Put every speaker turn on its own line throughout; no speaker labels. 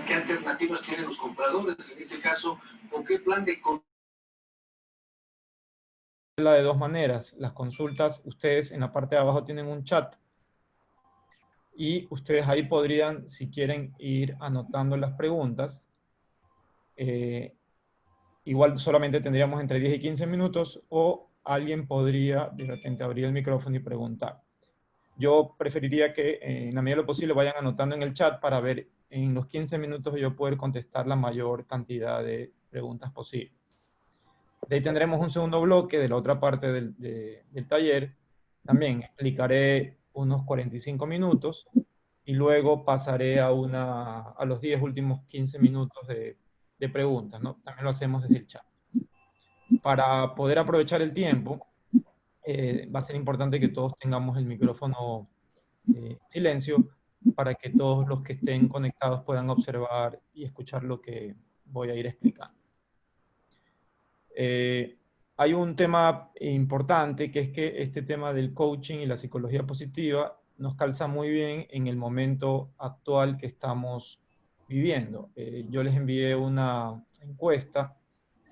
qué alternativas tienen los compradores en este caso, o qué plan de
de dos maneras. Las consultas, ustedes en la parte de abajo tienen un chat y ustedes ahí podrían, si quieren, ir anotando las preguntas. Igual solamente tendríamos entre 10 y 15 minutos, o alguien podría de repente abrir el micrófono y preguntar. Yo preferiría que en la medida de lo posible vayan anotando en el chat para ver en los 15 minutos yo poder contestar la mayor cantidad de preguntas posibles. De ahí tendremos un segundo bloque de la otra parte del taller. También explicaré unos 45 minutos y luego pasaré a los 10 últimos 15 minutos de preguntas, ¿no? También lo hacemos desde el chat. Para poder aprovechar el tiempo, va a ser importante que todos tengamos el micrófono silencio para que todos los que estén conectados puedan observar y escuchar lo que voy a ir explicando. Hay un tema importante, que es que este tema del coaching y la psicología positiva nos calza muy bien en el momento actual que estamos viviendo. Yo les envié una encuesta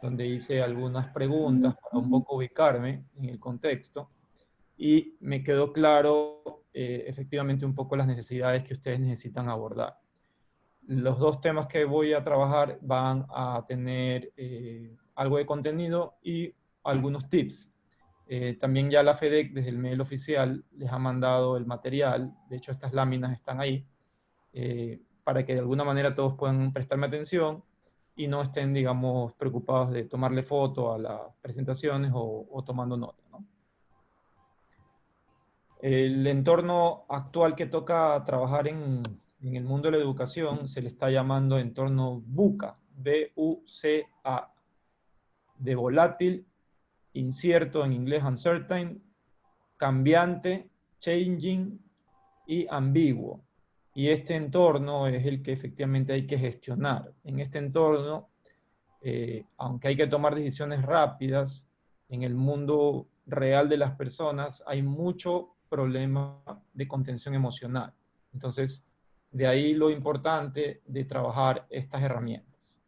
donde hice algunas preguntas para un poco ubicarme en el contexto, y me quedó claro efectivamente un poco las necesidades que ustedes necesitan abordar. Los dos temas que voy a trabajar van a tener algo de contenido y algunos tips. También ya la FEDEC desde el mail oficial les ha mandado el material. De hecho, estas láminas están ahí para que de alguna manera todos puedan prestarme atención y no estén, digamos, preocupados de tomarle foto a las presentaciones o tomando nota, ¿no? El entorno actual que toca trabajar en el mundo de la educación se le está llamando entorno VUCA, B-U-C-A, de volátil, incierto en inglés uncertain, cambiante, changing, y ambiguo. Y este entorno es el que efectivamente hay que gestionar. En este entorno, aunque hay que tomar decisiones rápidas, en el mundo real de las personas hay mucho problema de contención emocional. Entonces, de ahí lo importante de trabajar estas herramientas.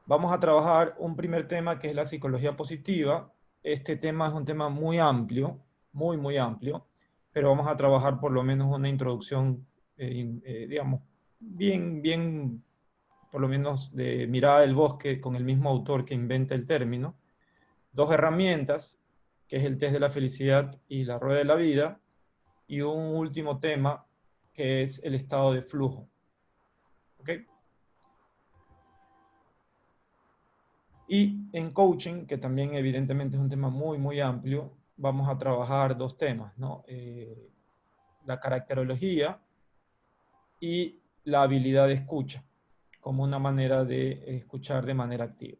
Vamos a trabajar un primer tema que es la psicología positiva. Este tema es un tema muy amplio, muy amplio, pero vamos a trabajar por lo menos una introducción, digamos, bien, por lo menos de Mirada del Bosque, con el mismo autor que inventa el término. Dos herramientas, que es el test de la felicidad y la rueda de la vida, y un último tema, que es el estado de flujo. ¿Ok? Y en coaching, que también evidentemente es un tema muy amplio, vamos a trabajar dos temas, ¿no? La caracterología y la habilidad de escucha, como una manera de escuchar de manera activa.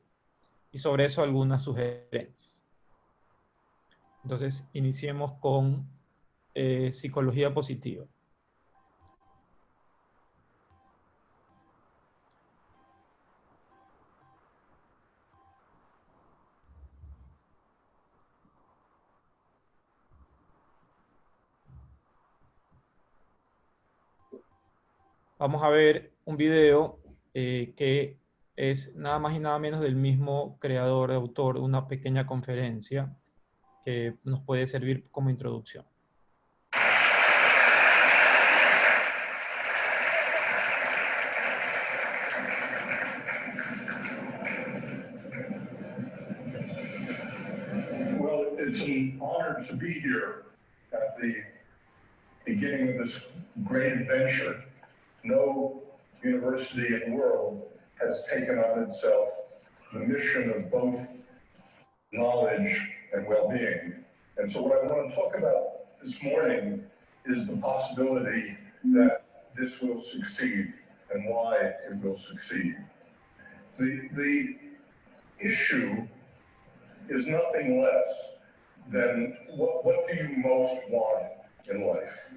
Y sobre eso algunas sugerencias. Entonces, iniciemos con psicología positiva. Vamos a ver un video que es nada más y nada menos del mismo creador, autor, una pequeña conferencia que nos puede servir como introducción.
Well, it's an honor to be here at the beginning of this great adventure. No university in the world has taken on itself the mission of both knowledge and well-being. And so what I want to talk about this morning is the possibility that this will succeed and why it will succeed. The issue is nothing less than what do you most want in life?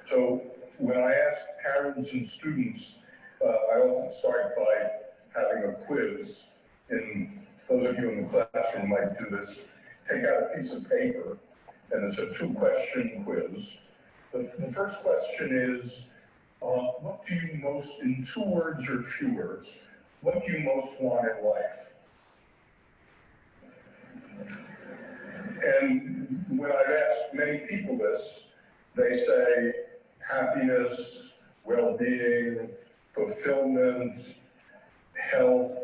So when I ask parents and students, I often start by having a quiz. And those of you in the classroom might do this. Take out a piece of paper and it's a 2-question quiz. The first question is, what do you most, in 2 words or fewer, what do you most want in life? And when I've asked many people this, they say happiness, well-being, fulfillment, health.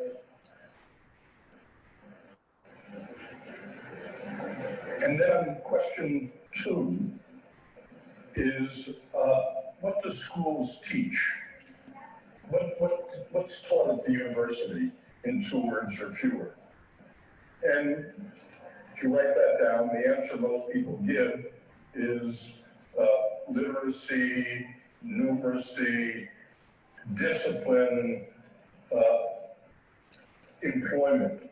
And then question 2 is, what do schools teach? What's taught at the university in 2 words or fewer? And if you write that down, the answer most people give is literacy, numeracy, discipline, employment.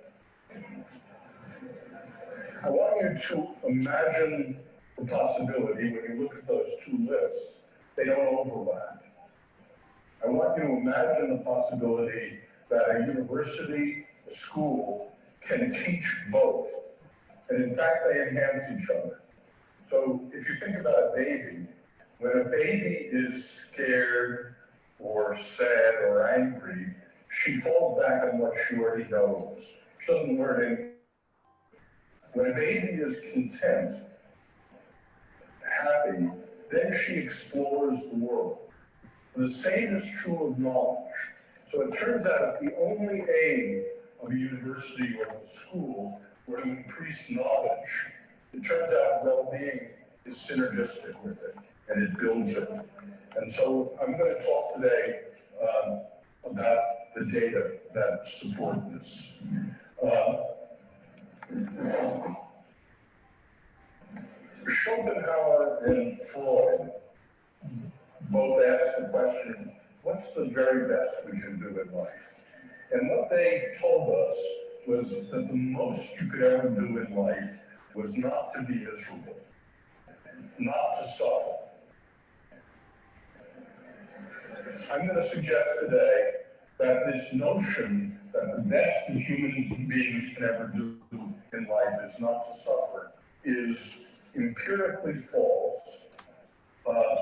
I want you to imagine the possibility when you look at those 2 lists, they don't overlap. I want you to imagine the possibility that a university, a school, can teach both. And in fact, they enhance each other. So if you think about a baby, when a baby is scared or sad or angry, she falls back on what she already knows. She doesn't learn anything. When a baby is content, happy, then she explores the world. The same is true of knowledge. So it turns out the only aim of a university or a school were to increase knowledge. It turns out well-being is synergistic with it, and it builds it. And so I'm going to talk today about the data that support this. Schopenhauer and Freud both asked the question, what's the very best we can do in life? And what they told us was that the most you could ever do in life was not to be miserable, not to suffer. I'm going to suggest today that this notion that the best that human beings can ever do in life is not to suffer is empirically false,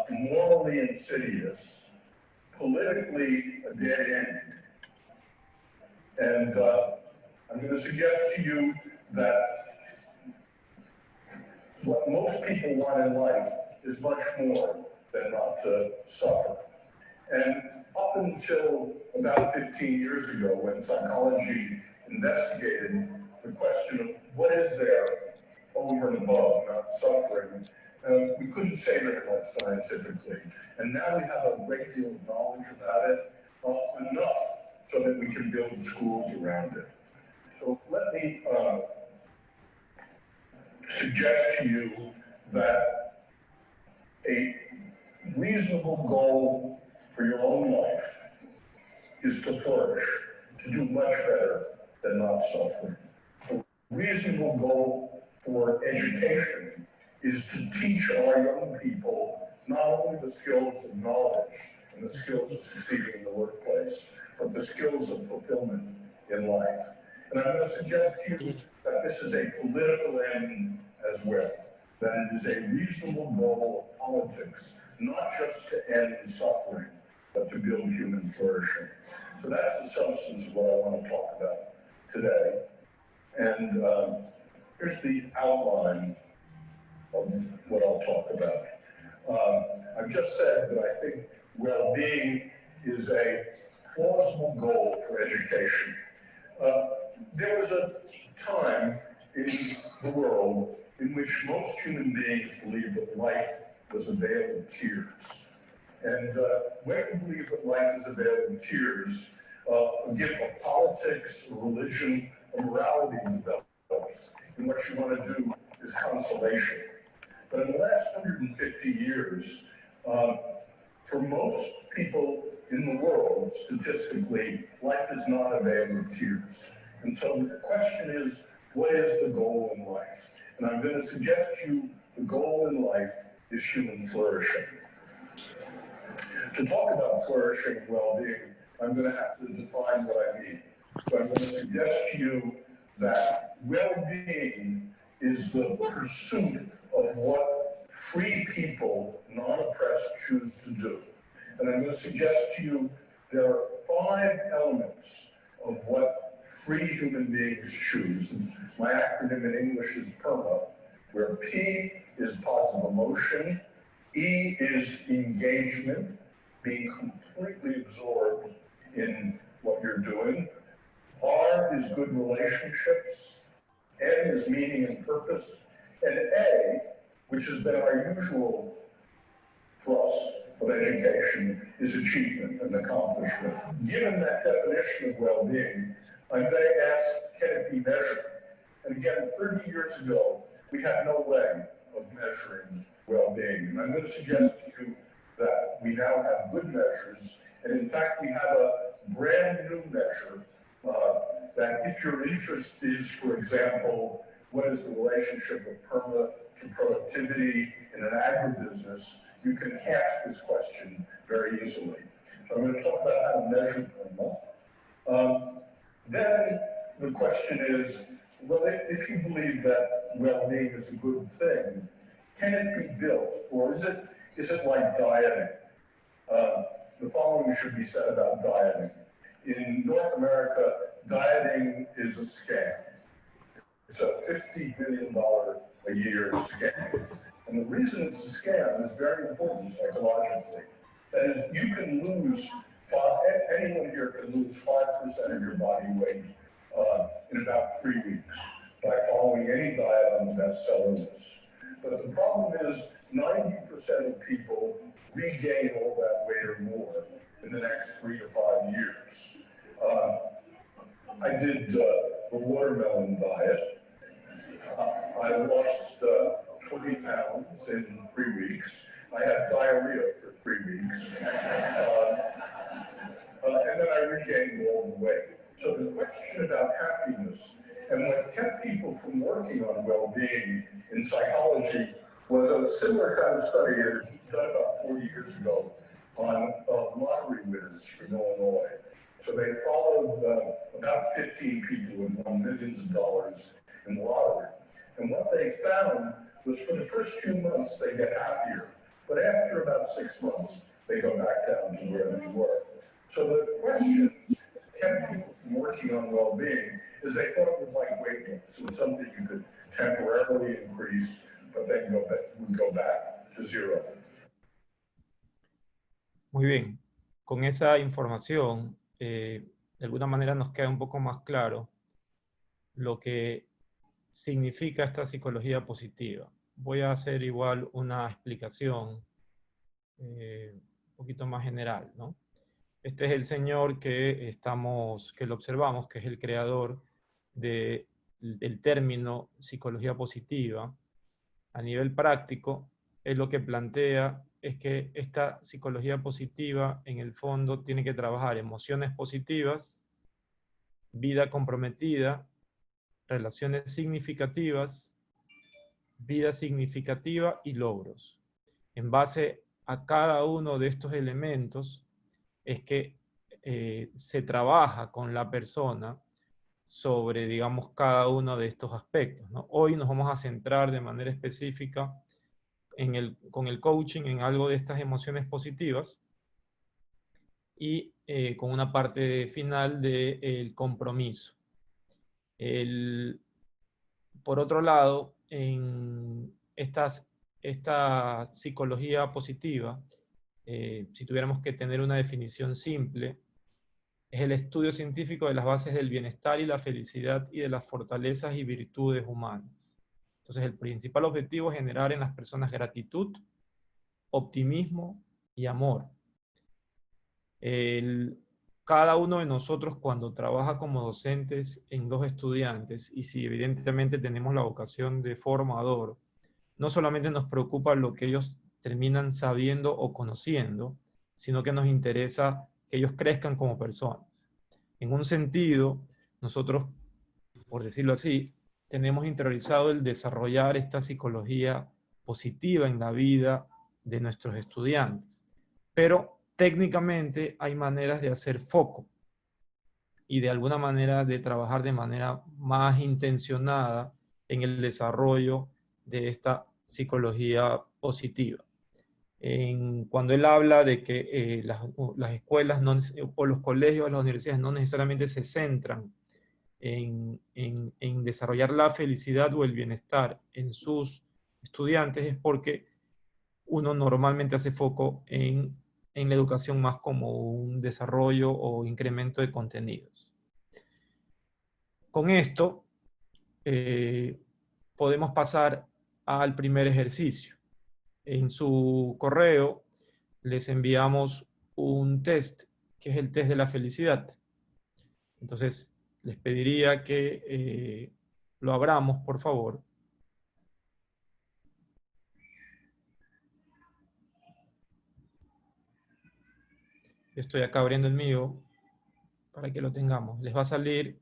morally insidious, politically a dead end. And I'm going to suggest to you that what most people want in life is much more than not to suffer. And up until about 15 years ago, when psychology investigated the question of what is there over and above not suffering, we couldn't say very much scientifically. And now we have a great deal of knowledge about it, enough so that we can build schools around it. So let me suggest to you that a reasonable goal for your own life is to flourish, to do much better than not suffering. A reasonable goal for education is to teach our young people not only the skills of knowledge and the skills of succeeding in the workplace, but the skills of fulfillment in life. And I'm going to suggest to you that this is a political end as well, that it is a reasonable goal of politics, not just to end suffering, but to build human flourishing. So that's the substance of what I want to talk about today. And here's the outline of what I'll talk about. I've just said that I think well-being is a plausible goal for education. There was a time in the world in which most human beings believed that life was a vale of tears. And when you believe that life is a vale of tears, a gift of politics, or religion, or morality develops, and what you want to do is consolation. But in the last 150 years, for most people in the world, statistically, life is not a vale of tears. And so the question is, what is the goal in life? And I'm going to suggest to you the goal in life is human flourishing. To talk about flourishing and well-being, I'm going to have to define what I mean. So I'm going to suggest to you that well-being is the pursuit of what free people, non-oppressed, choose to do. And I'm going to suggest to you there are 5 elements of what free human beings choose. And my acronym in English is PERMA, where P is positive emotion, E is engagement, being completely absorbed in what you're doing. R is good relationships, N is meaning and purpose, and A, which has been our usual thrust of education, is achievement and accomplishment. Given that definition of well-being, I'm going to ask, can it be measured? And again, 30 years ago, we had no way of measuring well-being. And I'm going to suggest to you that we now have good measures, and in fact, we have a brand new measure that if your interest is, for example, what is the relationship of PERMA to productivity in an agribusiness, you can ask this question very easily. So I'm going to talk about how to measure PERMA. Then the question is, well, if you believe that well-being is a good thing, can it be built, or is it like dieting? The following should be said about dieting. In North America, dieting is a scam. It's a $50 billion a year scam. And the reason it's a scam is very important psychologically. That is, you can lose, anyone here can lose 5% of your body weight in about 3 weeks by following any diet on the bestseller list. But the problem is 90% of people regain all that weight or more in the next 3 to 5 years. I did the watermelon diet. I lost 20 pounds in 3 weeks. I had diarrhea for 3 weeks. And then I regained all the weight. So the question about happiness and what kept people from working on well-being in psychology was a similar kind of study done about 40 years ago on lottery winners from Illinois. So they followed about 15 people who won millions of dollars in the lottery. And what they found was for the first few months they get happier, but after about 6 months they go back down to where they were. So the question kept people from working on well-being is they thought it was like weight loss. It was something you could temporarily increase, but then go back to zero.
Muy bien. Con esa información, de alguna manera nos queda un poco más claro lo que significa esta psicología positiva. Voy a hacer igual una explicación un poquito más general, ¿no? Este es el señor que lo observamos, que es el creador del término psicología positiva. A nivel práctico, él lo que plantea es que esta psicología positiva, en el fondo, tiene que trabajar emociones positivas, vida comprometida, relaciones significativas, vida significativa y logros. En base a cada uno de estos elementos es que se trabaja con la persona sobre, digamos, cada uno de estos aspectos, ¿no? Hoy nos vamos a centrar de manera específica con el coaching en algo de estas emociones positivas y con una parte final del compromiso. Por otro lado, en esta psicología positiva, si tuviéramos que tener una definición simple, es el estudio científico de las bases del bienestar y la felicidad y de las fortalezas y virtudes humanas. Entonces, el principal objetivo es generar en las personas gratitud, optimismo y amor. Cada uno de nosotros, cuando trabaja como docentes en los estudiantes, y si evidentemente tenemos la vocación de formador, no solamente nos preocupa lo que ellos terminan sabiendo o conociendo, sino que nos interesa que ellos crezcan como personas. En un sentido, nosotros, por decirlo así, tenemos interiorizado el desarrollar esta psicología positiva en la vida de nuestros estudiantes. Pero técnicamente hay maneras de hacer foco y de alguna manera de trabajar de manera más intencionada en el desarrollo de esta psicología positiva. Cuando él habla de que las escuelas o los colegios, las universidades no necesariamente se centran en desarrollar la felicidad o el bienestar en sus estudiantes, es porque uno normalmente hace foco en la educación más como un desarrollo o incremento de contenidos. Con esto podemos pasar al primer ejercicio. En su correo les enviamos un test, que es el test de la felicidad. Entonces, les pediría que lo abramos, por favor. Yo estoy acá abriendo el mío para que lo tengamos. Les va a salir,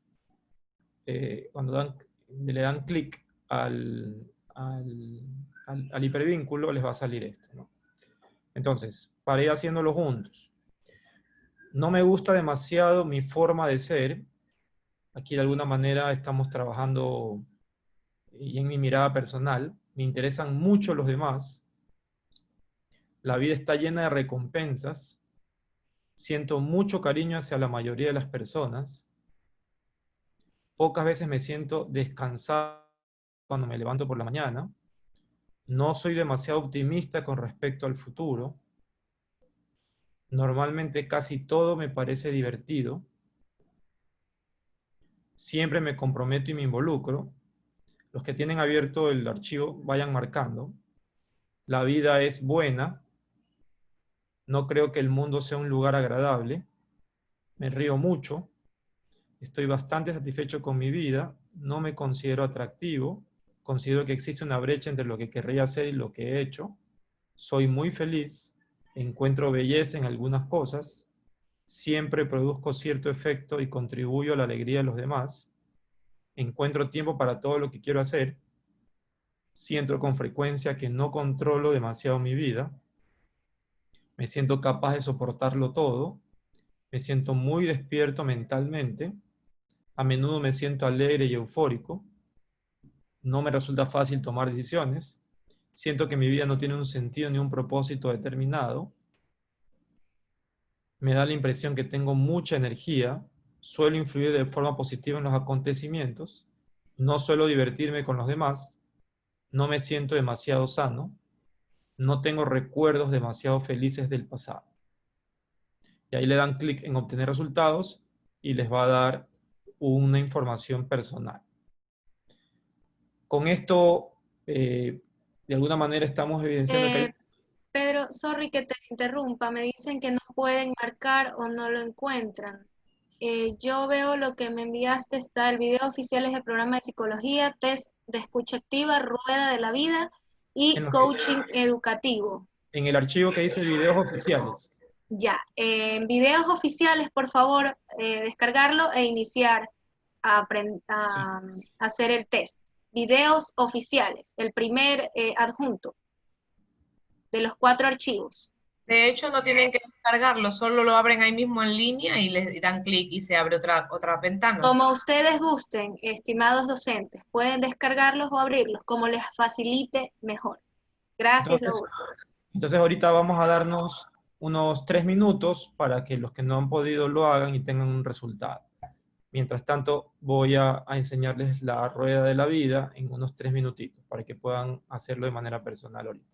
cuando le dan clic al hipervínculo, les va a salir esto, ¿no? Entonces, para ir haciéndolo juntos. No me gusta demasiado mi forma de ser. Aquí de alguna manera estamos trabajando y en mi mirada personal. Me interesan mucho los demás. La vida está llena de recompensas. Siento mucho cariño hacia la mayoría de las personas. Pocas veces me siento descansado cuando me levanto por la mañana. No soy demasiado optimista con respecto al futuro. Normalmente casi todo me parece divertido. Siempre me comprometo y me involucro. Los que tienen abierto el archivo vayan marcando. La vida es buena. No creo que el mundo sea un lugar agradable. Me río mucho. Estoy bastante satisfecho con mi vida. No me considero atractivo. Considero que existe una brecha entre lo que querría hacer y lo que he hecho. Soy muy feliz. Encuentro belleza en algunas cosas. Siempre produzco cierto efecto y contribuyo a la alegría de los demás. Encuentro tiempo para todo lo que quiero hacer. Siento con frecuencia que no controlo demasiado mi vida. Me siento capaz de soportarlo todo. Me siento muy despierto mentalmente. A menudo me siento alegre y eufórico. No me resulta fácil tomar decisiones. Siento que mi vida no tiene un sentido ni un propósito determinado. Me da la impresión que tengo mucha energía. Suelo influir de forma positiva en los acontecimientos. No suelo divertirme con los demás. No me siento demasiado sano. No tengo recuerdos demasiado felices del pasado. Y ahí le dan clic en obtener resultados y les va a dar una información personal. Con esto, de alguna manera estamos evidenciando que hay...
Pedro, sorry que te interrumpa, me dicen que no pueden marcar o no lo encuentran. Yo veo lo que me enviaste, está el video oficiales del programa de psicología, test de escucha activa, rueda de la vida y coaching educativo.
En el archivo que dice videos oficiales.
Ya, en videos oficiales, por favor, descargarlo e iniciar a hacer el test. Videos oficiales, el primer adjunto de los 4 archivos.
De hecho, no tienen que descargarlo, solo lo abren ahí mismo en línea y les dan clic y se abre otra ventana.
Como ustedes gusten, estimados docentes, pueden descargarlos o abrirlos, como les facilite mejor. Gracias,
entonces ahorita vamos a darnos unos 3 minutos para que los que no han podido lo hagan y tengan un resultado. Mientras tanto, voy a enseñarles la rueda de la vida en unos 3 minutitos para que puedan hacerlo de manera personal ahorita.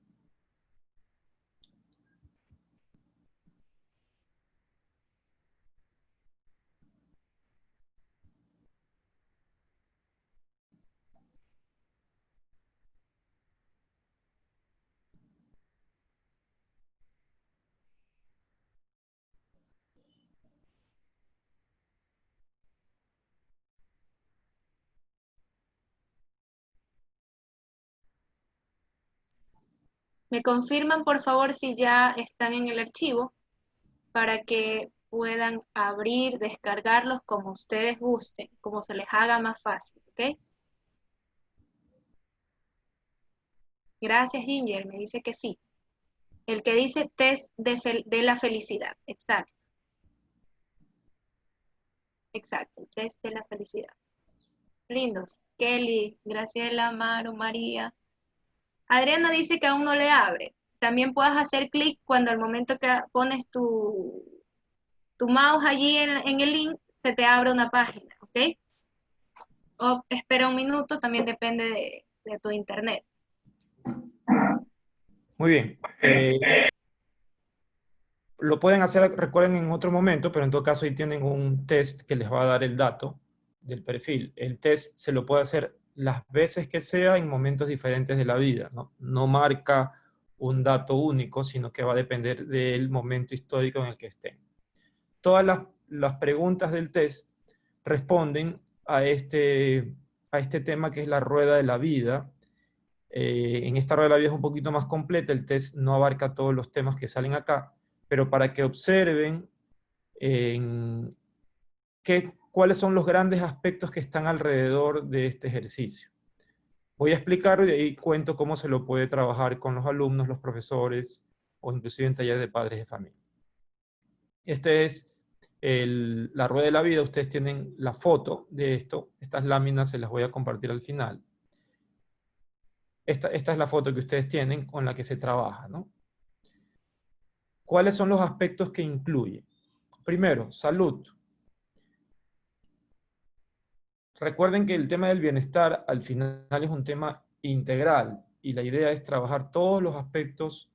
Me confirman, por favor, si ya están en el archivo para que puedan abrir, descargarlos como ustedes gusten, como se les haga más fácil, ¿ok? Gracias, Ginger, me dice que sí. El que dice test de la felicidad, exacto. Exacto, el test de la felicidad. Lindos. Kelly, Graciela, Maru, María. Adriano dice que aún no le abre. También puedes hacer clic cuando al momento que pones tu mouse allí en el link, se te abre una página, ¿ok? O espera un minuto, también depende de tu internet.
Muy bien. Lo pueden hacer, recuerden, en otro momento, pero en todo caso ahí tienen un test que les va a dar el dato del perfil. El test se lo puede hacer las veces que sea en momentos diferentes de la vida, ¿no? No marca un dato único, sino que va a depender del momento histórico en el que estén. Todas las preguntas del test responden a este tema que es la rueda de la vida. En esta rueda de la vida es un poquito más completa, el test no abarca todos los temas que salen acá, pero para que observen cuáles son los grandes aspectos que están alrededor de este ejercicio. Voy a explicarlo y de ahí cuento cómo se lo puede trabajar con los alumnos, los profesores, o inclusive en talleres de padres de familia. Este es la rueda de la vida. Ustedes tienen la foto de esto. Estas láminas se las voy a compartir al final. Esta es la foto que ustedes tienen con la que se trabaja, ¿no? ¿Cuáles son los aspectos que incluye? Primero, salud. Recuerden que el tema del bienestar al final es un tema integral y la idea es trabajar todos los aspectos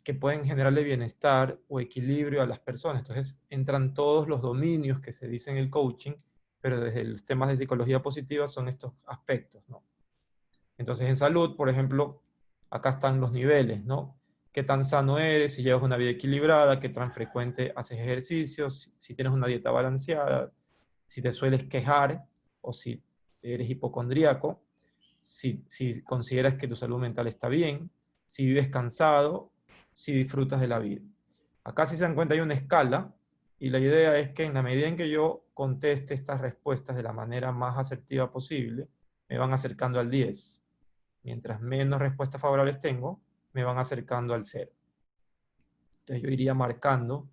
que pueden generarle bienestar o equilibrio a las personas. Entonces entran todos los dominios que se dicen en el coaching, pero desde los temas de psicología positiva son estos aspectos, ¿no? Entonces en salud, por ejemplo, acá están los niveles, ¿no? Qué tan sano eres, si llevas una vida equilibrada, qué tan frecuente haces ejercicios, si tienes una dieta balanceada, si te sueles quejar o si eres hipocondríaco, si consideras que tu salud mental está bien, si vives cansado, si disfrutas de la vida. Acá, si se dan cuenta, hay una escala y la idea es que en la medida en que yo conteste estas respuestas de la manera más asertiva posible, me van acercando al 10. Mientras menos respuestas favorables tengo, me van acercando al 0. Entonces yo iría marcando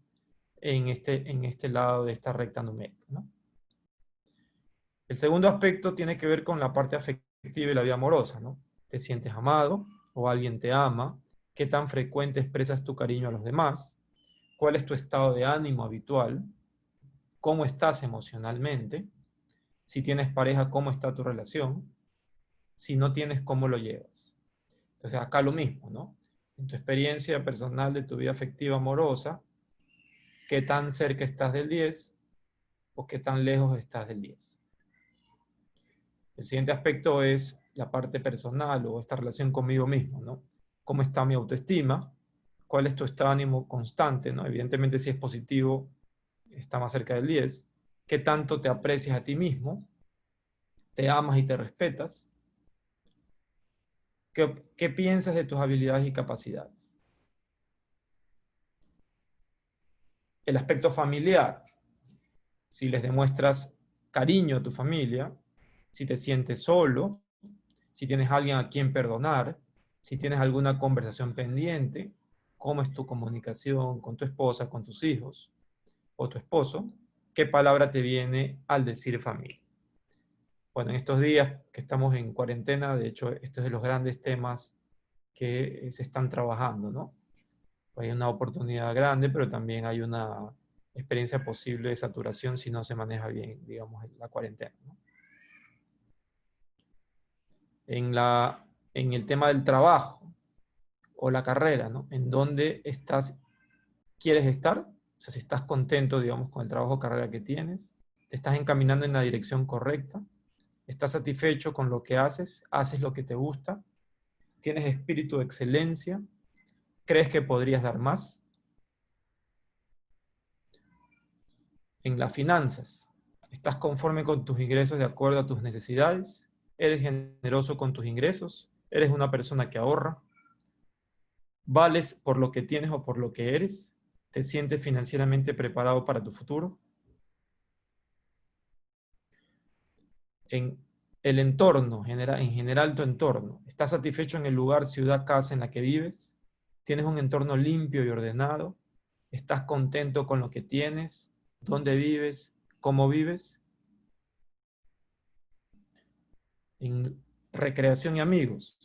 en este lado de esta recta numérica, ¿no? El segundo aspecto tiene que ver con la parte afectiva y la vida amorosa, ¿no? ¿Te sientes amado o alguien te ama? ¿Qué tan frecuente expresas tu cariño a los demás? ¿Cuál es tu estado de ánimo habitual? ¿Cómo estás emocionalmente? Si tienes pareja, ¿cómo está tu relación? Si no tienes, ¿cómo lo llevas? Entonces acá lo mismo, ¿no? En tu experiencia personal de tu vida afectiva amorosa, ¿qué tan cerca estás del 10 o qué tan lejos estás del 10? El siguiente aspecto es la parte personal o esta relación conmigo mismo, ¿no? ¿Cómo está mi autoestima? ¿Cuál es tu estado de ánimo constante, ¿no? Evidentemente, si es positivo, está más cerca del 10. ¿Qué tanto te aprecias a ti mismo? ¿Te amas y te respetas? ¿Qué piensas de tus habilidades y capacidades? El aspecto familiar. Si les demuestras cariño a tu familia, si te sientes solo, si tienes a alguien a quien perdonar, si tienes alguna conversación pendiente, cómo es tu comunicación con tu esposa, con tus hijos o tu esposo, qué palabra te viene al decir familia. Bueno, en estos días que estamos en cuarentena, de hecho, esto es de los grandes temas que se están trabajando, ¿no? Hay una oportunidad grande, pero también hay una experiencia posible de saturación si no se maneja bien, digamos, la cuarentena, ¿no? En el tema del trabajo o la carrera, ¿no? ¿En dónde quieres estar? O sea, si estás contento, digamos, con el trabajo o carrera que tienes, te estás encaminando en la dirección correcta, estás satisfecho con lo que haces lo que te gusta, tienes espíritu de excelencia, crees que podrías dar más. En las finanzas, ¿estás conforme con tus ingresos de acuerdo a tus necesidades? ¿Eres generoso con tus ingresos? ¿Eres una persona que ahorra? ¿Vales por lo que tienes o por lo que eres? ¿Te sientes financieramente preparado para tu futuro? En el entorno, en general tu entorno. ¿Estás satisfecho en el lugar, ciudad, casa en la que vives? ¿Tienes un entorno limpio y ordenado? ¿Estás contento con lo que tienes? ¿Dónde vives? ¿Cómo vives? En recreación y amigos.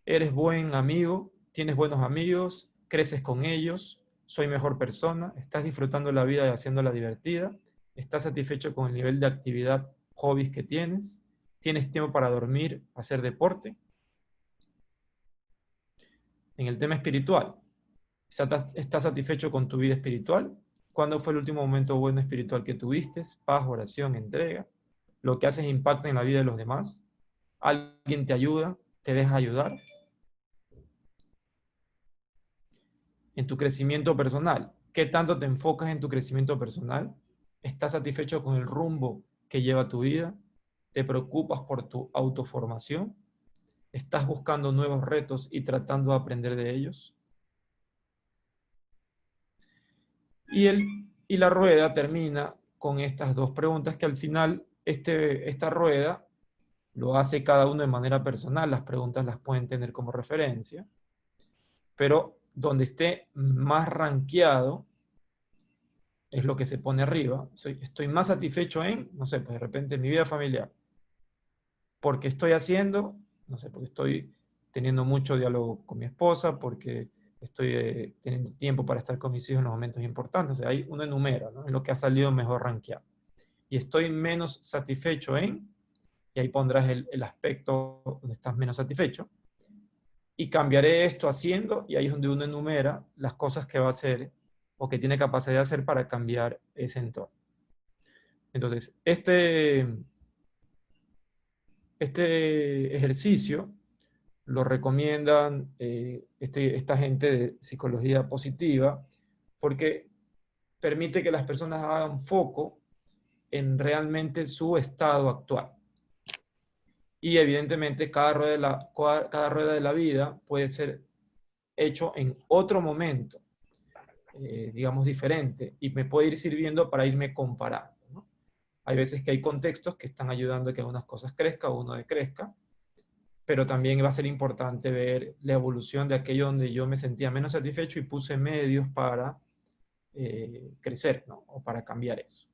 eres buen amigo, tienes buenos amigos, creces con ellos, soy mejor persona, estás disfrutando la vida y haciéndola divertida, estás satisfecho con el nivel de actividad, hobbies que tienes tiempo para dormir, hacer deporte. En el tema espiritual, ¿estás satisfecho con tu vida espiritual? ¿Cuándo fue el último momento bueno espiritual que tuviste? Paz, oración, entrega. ¿Lo que haces impacta en la vida de los demás? ¿Alguien te ayuda? ¿Te deja ayudar? En tu crecimiento personal, ¿qué tanto te enfocas en tu crecimiento personal? ¿Estás satisfecho con el rumbo que lleva tu vida? ¿Te preocupas por tu autoformación? ¿Estás buscando nuevos retos y tratando de aprender de ellos? Y la rueda termina con estas dos preguntas que al final esta rueda lo hace cada uno de manera personal. Las preguntas las pueden tener como referencia, pero donde esté más rankeado es lo que se pone arriba. Estoy más satisfecho en, no sé, pues de repente en mi vida familiar, porque estoy haciendo, no sé, porque estoy teniendo mucho diálogo con mi esposa, porque estoy teniendo tiempo para estar con mis hijos en los momentos importantes. O sea, ahí uno enumera, ¿no? En lo que ha salido mejor rankeado. Y estoy menos satisfecho en, y ahí pondrás el aspecto donde estás menos satisfecho, y cambiaré esto haciendo, y ahí es donde uno enumera las cosas que va a hacer o que tiene capacidad de hacer para cambiar ese entorno. Entonces, este ejercicio lo recomiendan esta gente de psicología positiva porque permite que las personas hagan foco en realmente su estado actual. Y evidentemente cada rueda de la vida puede ser hecho en otro momento, digamos diferente, y me puede ir sirviendo para irme comparando, ¿no? Hay veces que hay contextos que están ayudando a que unas cosas crezcan o uno decrezca, pero también va a ser importante ver la evolución de aquello donde yo me sentía menos satisfecho y puse medios para crecer, ¿no? O para cambiar eso.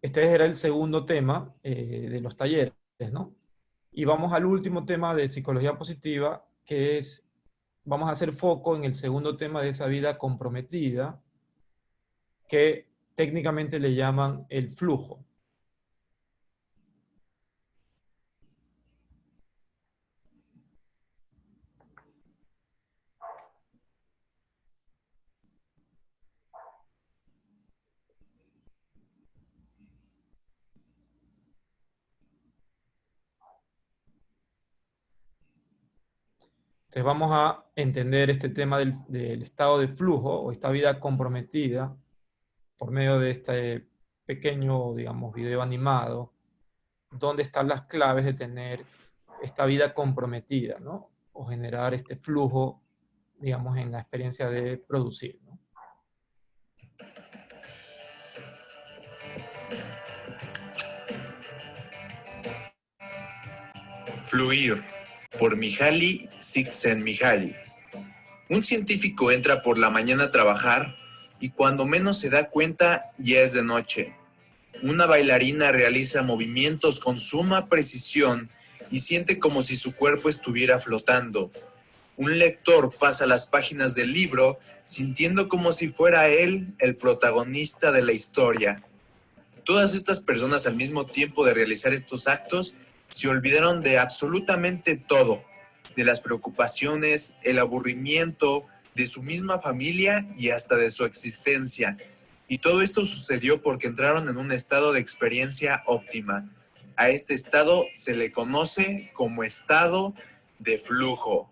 Este era el segundo tema de los talleres, ¿no? Y vamos al último tema de psicología positiva, que es, vamos a hacer foco en el segundo tema de esa vida comprometida, que técnicamente le llaman el flujo. Entonces vamos a entender este tema del estado de flujo o esta vida comprometida por medio de este pequeño, digamos, video animado, donde están las claves de tener esta vida comprometida, ¿no? O generar este flujo, digamos, en la experiencia de producir, ¿no?
Fluir, por Mihaly Csikszentmihalyi. Un científico entra por la mañana a trabajar y cuando menos se da cuenta ya es de noche. Una bailarina realiza movimientos con suma precisión y siente como si su cuerpo estuviera flotando. Un lector pasa las páginas del libro sintiendo como si fuera él el protagonista de la historia. Todas estas personas al mismo tiempo de realizar estos actos se olvidaron de absolutamente todo, de las preocupaciones, el aburrimiento, de su misma familia y hasta de su existencia. Y todo esto sucedió porque entraron en un estado de experiencia óptima. A este estado se le conoce como estado de flujo.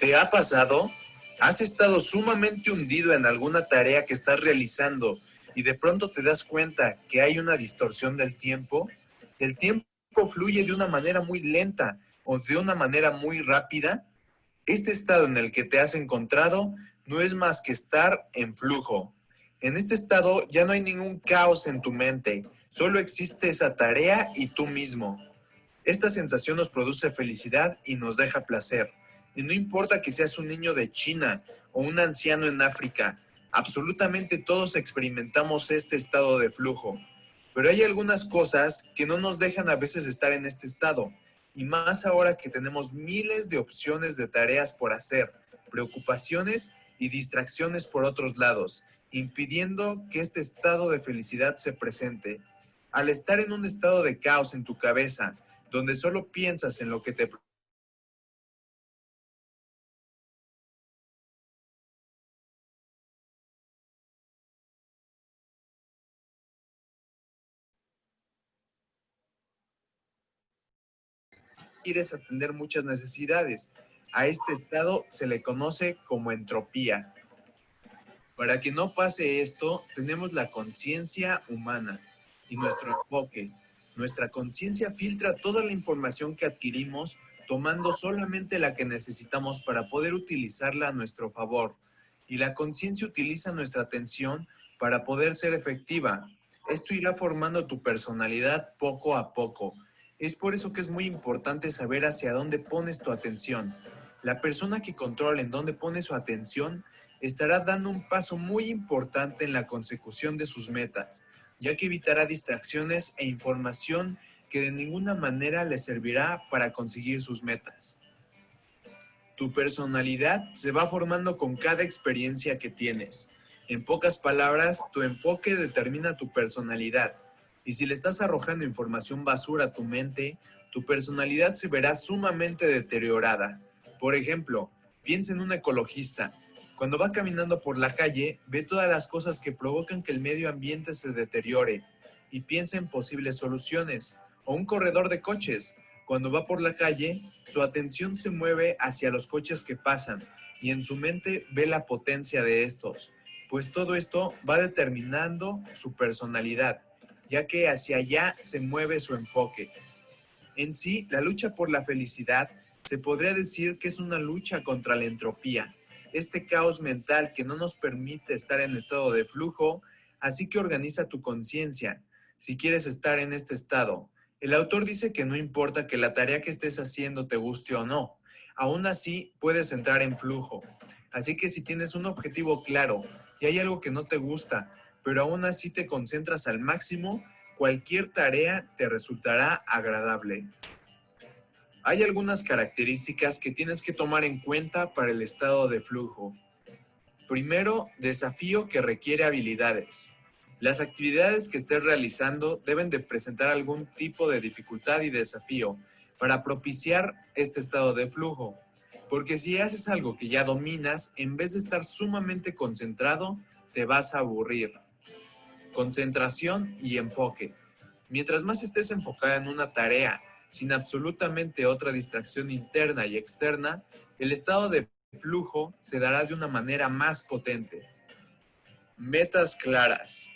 ¿Te ha pasado? ¿Has estado sumamente hundido en alguna tarea que estás realizando y de pronto te das cuenta que hay una distorsión del tiempo? ¿El tiempo fluye de una manera muy lenta o de una manera muy rápida? Este estado en el que te has encontrado no es más que estar en flujo. En este estado ya no hay ningún caos en tu mente, solo existe esa tarea y tú mismo. Esta sensación nos produce felicidad y nos deja placer. Y no importa que seas un niño de China o un anciano en África, absolutamente todos experimentamos este estado de flujo. Pero hay algunas cosas que no nos dejan a veces estar en este estado. Y más ahora que tenemos miles de opciones de tareas por hacer, preocupaciones y distracciones por otros lados, impidiendo que este estado de felicidad se presente. Al estar en un estado de caos en tu cabeza, donde solo piensas en lo que te quieres atender muchas necesidades. A este estado se le conoce como entropía. Para que no pase esto, tenemos la conciencia humana y nuestro enfoque. Nuestra conciencia filtra toda la información que adquirimos, tomando solamente la que necesitamos para poder utilizarla a nuestro favor. Y la conciencia utiliza nuestra atención para poder ser efectiva. Esto irá formando tu personalidad poco a poco. Es por eso que es muy importante saber hacia dónde pones tu atención. La persona que controla en dónde pone su atención estará dando un paso muy importante en la consecución de sus metas, ya que evitará distracciones e información que de ninguna manera le servirá para conseguir sus metas. Tu personalidad se va formando con cada experiencia que tienes. En pocas palabras, tu enfoque determina tu personalidad. Y si le estás arrojando información basura a tu mente, tu personalidad se verá sumamente deteriorada. Por ejemplo, piensa en un ecologista. Cuando va caminando por la calle, ve todas las cosas que provocan que el medio ambiente se deteriore y piensa en posibles soluciones. O un corredor de coches. Cuando va por la calle, su atención se mueve hacia los coches que pasan y en su mente ve la potencia de estos. Pues todo esto va determinando su personalidad, ya que hacia allá se mueve su enfoque. En sí, la lucha por la felicidad se podría decir que es una lucha contra la entropía, este caos mental que no nos permite estar en estado de flujo, así que organiza tu conciencia si quieres estar en este estado. El autor dice que no importa que la tarea que estés haciendo te guste o no, aún así puedes entrar en flujo. Así que si tienes un objetivo claro y hay algo que no te gusta, pero aún así te concentras al máximo, cualquier tarea te resultará agradable. Hay algunas características que tienes que tomar en cuenta para el estado de flujo. Primero, desafío que requiere habilidades. Las actividades que estés realizando deben de presentar algún tipo de dificultad y desafío para propiciar este estado de flujo. Porque si haces algo que ya dominas, en vez de estar sumamente concentrado, te vas a aburrir. Concentración y enfoque. Mientras más estés enfocada en una tarea, sin absolutamente otra distracción interna y externa, el estado de flujo se dará de una manera más potente. Metas claras.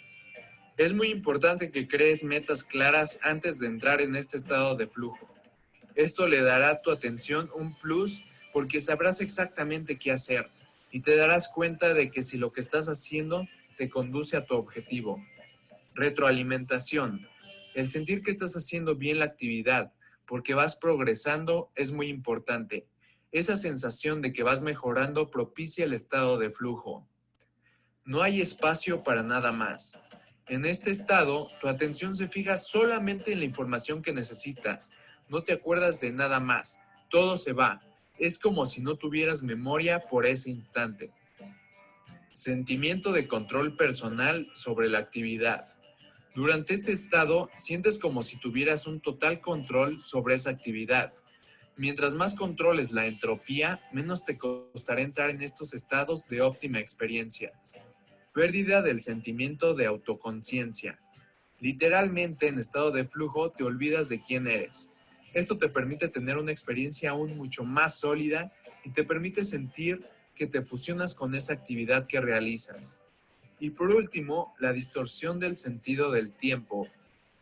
Es muy importante que crees metas claras antes de entrar en este estado de flujo. Esto le dará a tu atención un plus porque sabrás exactamente qué hacer y te darás cuenta de que si lo que estás haciendo te conduce a tu objetivo. Retroalimentación. El sentir que estás haciendo bien la actividad porque vas progresando es muy importante. Esa sensación de que vas mejorando propicia el estado de flujo. No hay espacio para nada más. En este estado, tu atención se fija solamente en la información que necesitas. No te acuerdas de nada más. Todo se va. Es como si no tuvieras memoria por ese instante. Sentimiento de control personal sobre la actividad. Durante este estado, sientes como si tuvieras un total control sobre esa actividad. Mientras más controles la entropía, menos te costará entrar en estos estados de óptima experiencia. Pérdida del sentimiento de autoconciencia. Literalmente, en estado de flujo, te olvidas de quién eres. Esto te permite tener una experiencia aún mucho más sólida y te permite sentir que te fusionas con esa actividad que realizas. Y por último, la distorsión del sentido del tiempo.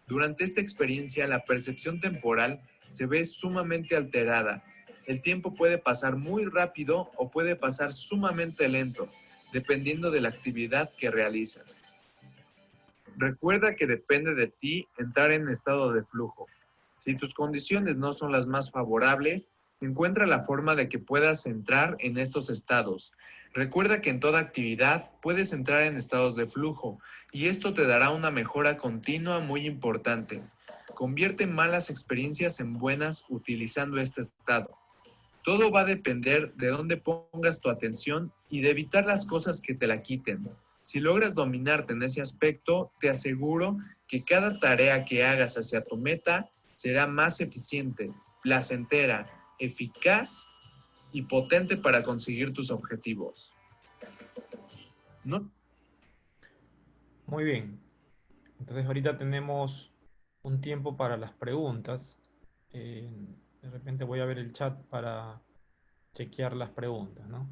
Durante esta experiencia, la percepción temporal se ve sumamente alterada. El tiempo puede pasar muy rápido o puede pasar sumamente lento, dependiendo de la actividad que realizas. Recuerda que depende de ti entrar en estado de flujo. Si tus condiciones no son las más favorables, encuentra la forma de que puedas entrar en estos estados. Recuerda que en toda actividad puedes entrar en estados de flujo y esto te dará una mejora continua muy importante. Convierte malas experiencias en buenas utilizando este estado. Todo va a depender de dónde pongas tu atención y de evitar las cosas que te la quiten. Si logras dominarte en ese aspecto, te aseguro que cada tarea que hagas hacia tu meta será más eficiente, placentera, eficaz y potente para conseguir tus objetivos. ¿No?
Muy bien. Entonces ahorita tenemos un tiempo para las preguntas. De repente voy a ver el chat para chequear las preguntas, ¿no?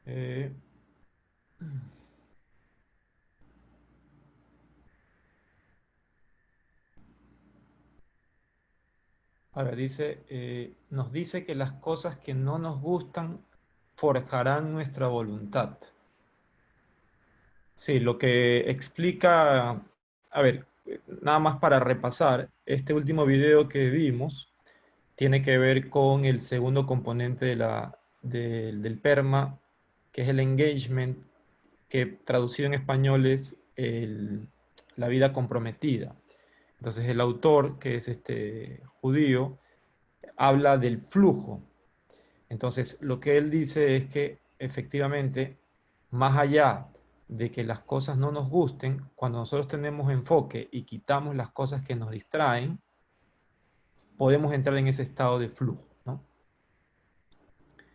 Eh, a ver, nos dice que las cosas que no nos gustan forjarán nuestra voluntad. Sí, lo que explica, a ver, nada más para repasar, este último video que vimos tiene que ver con el segundo componente del PERMA, que es el engagement, que traducido en español es la vida comprometida. Entonces el autor, que es judío, habla del flujo. Entonces lo que él dice es que efectivamente, más allá de que las cosas no nos gusten, cuando nosotros tenemos enfoque y quitamos las cosas que nos distraen, podemos entrar en ese estado de flujo, ¿no?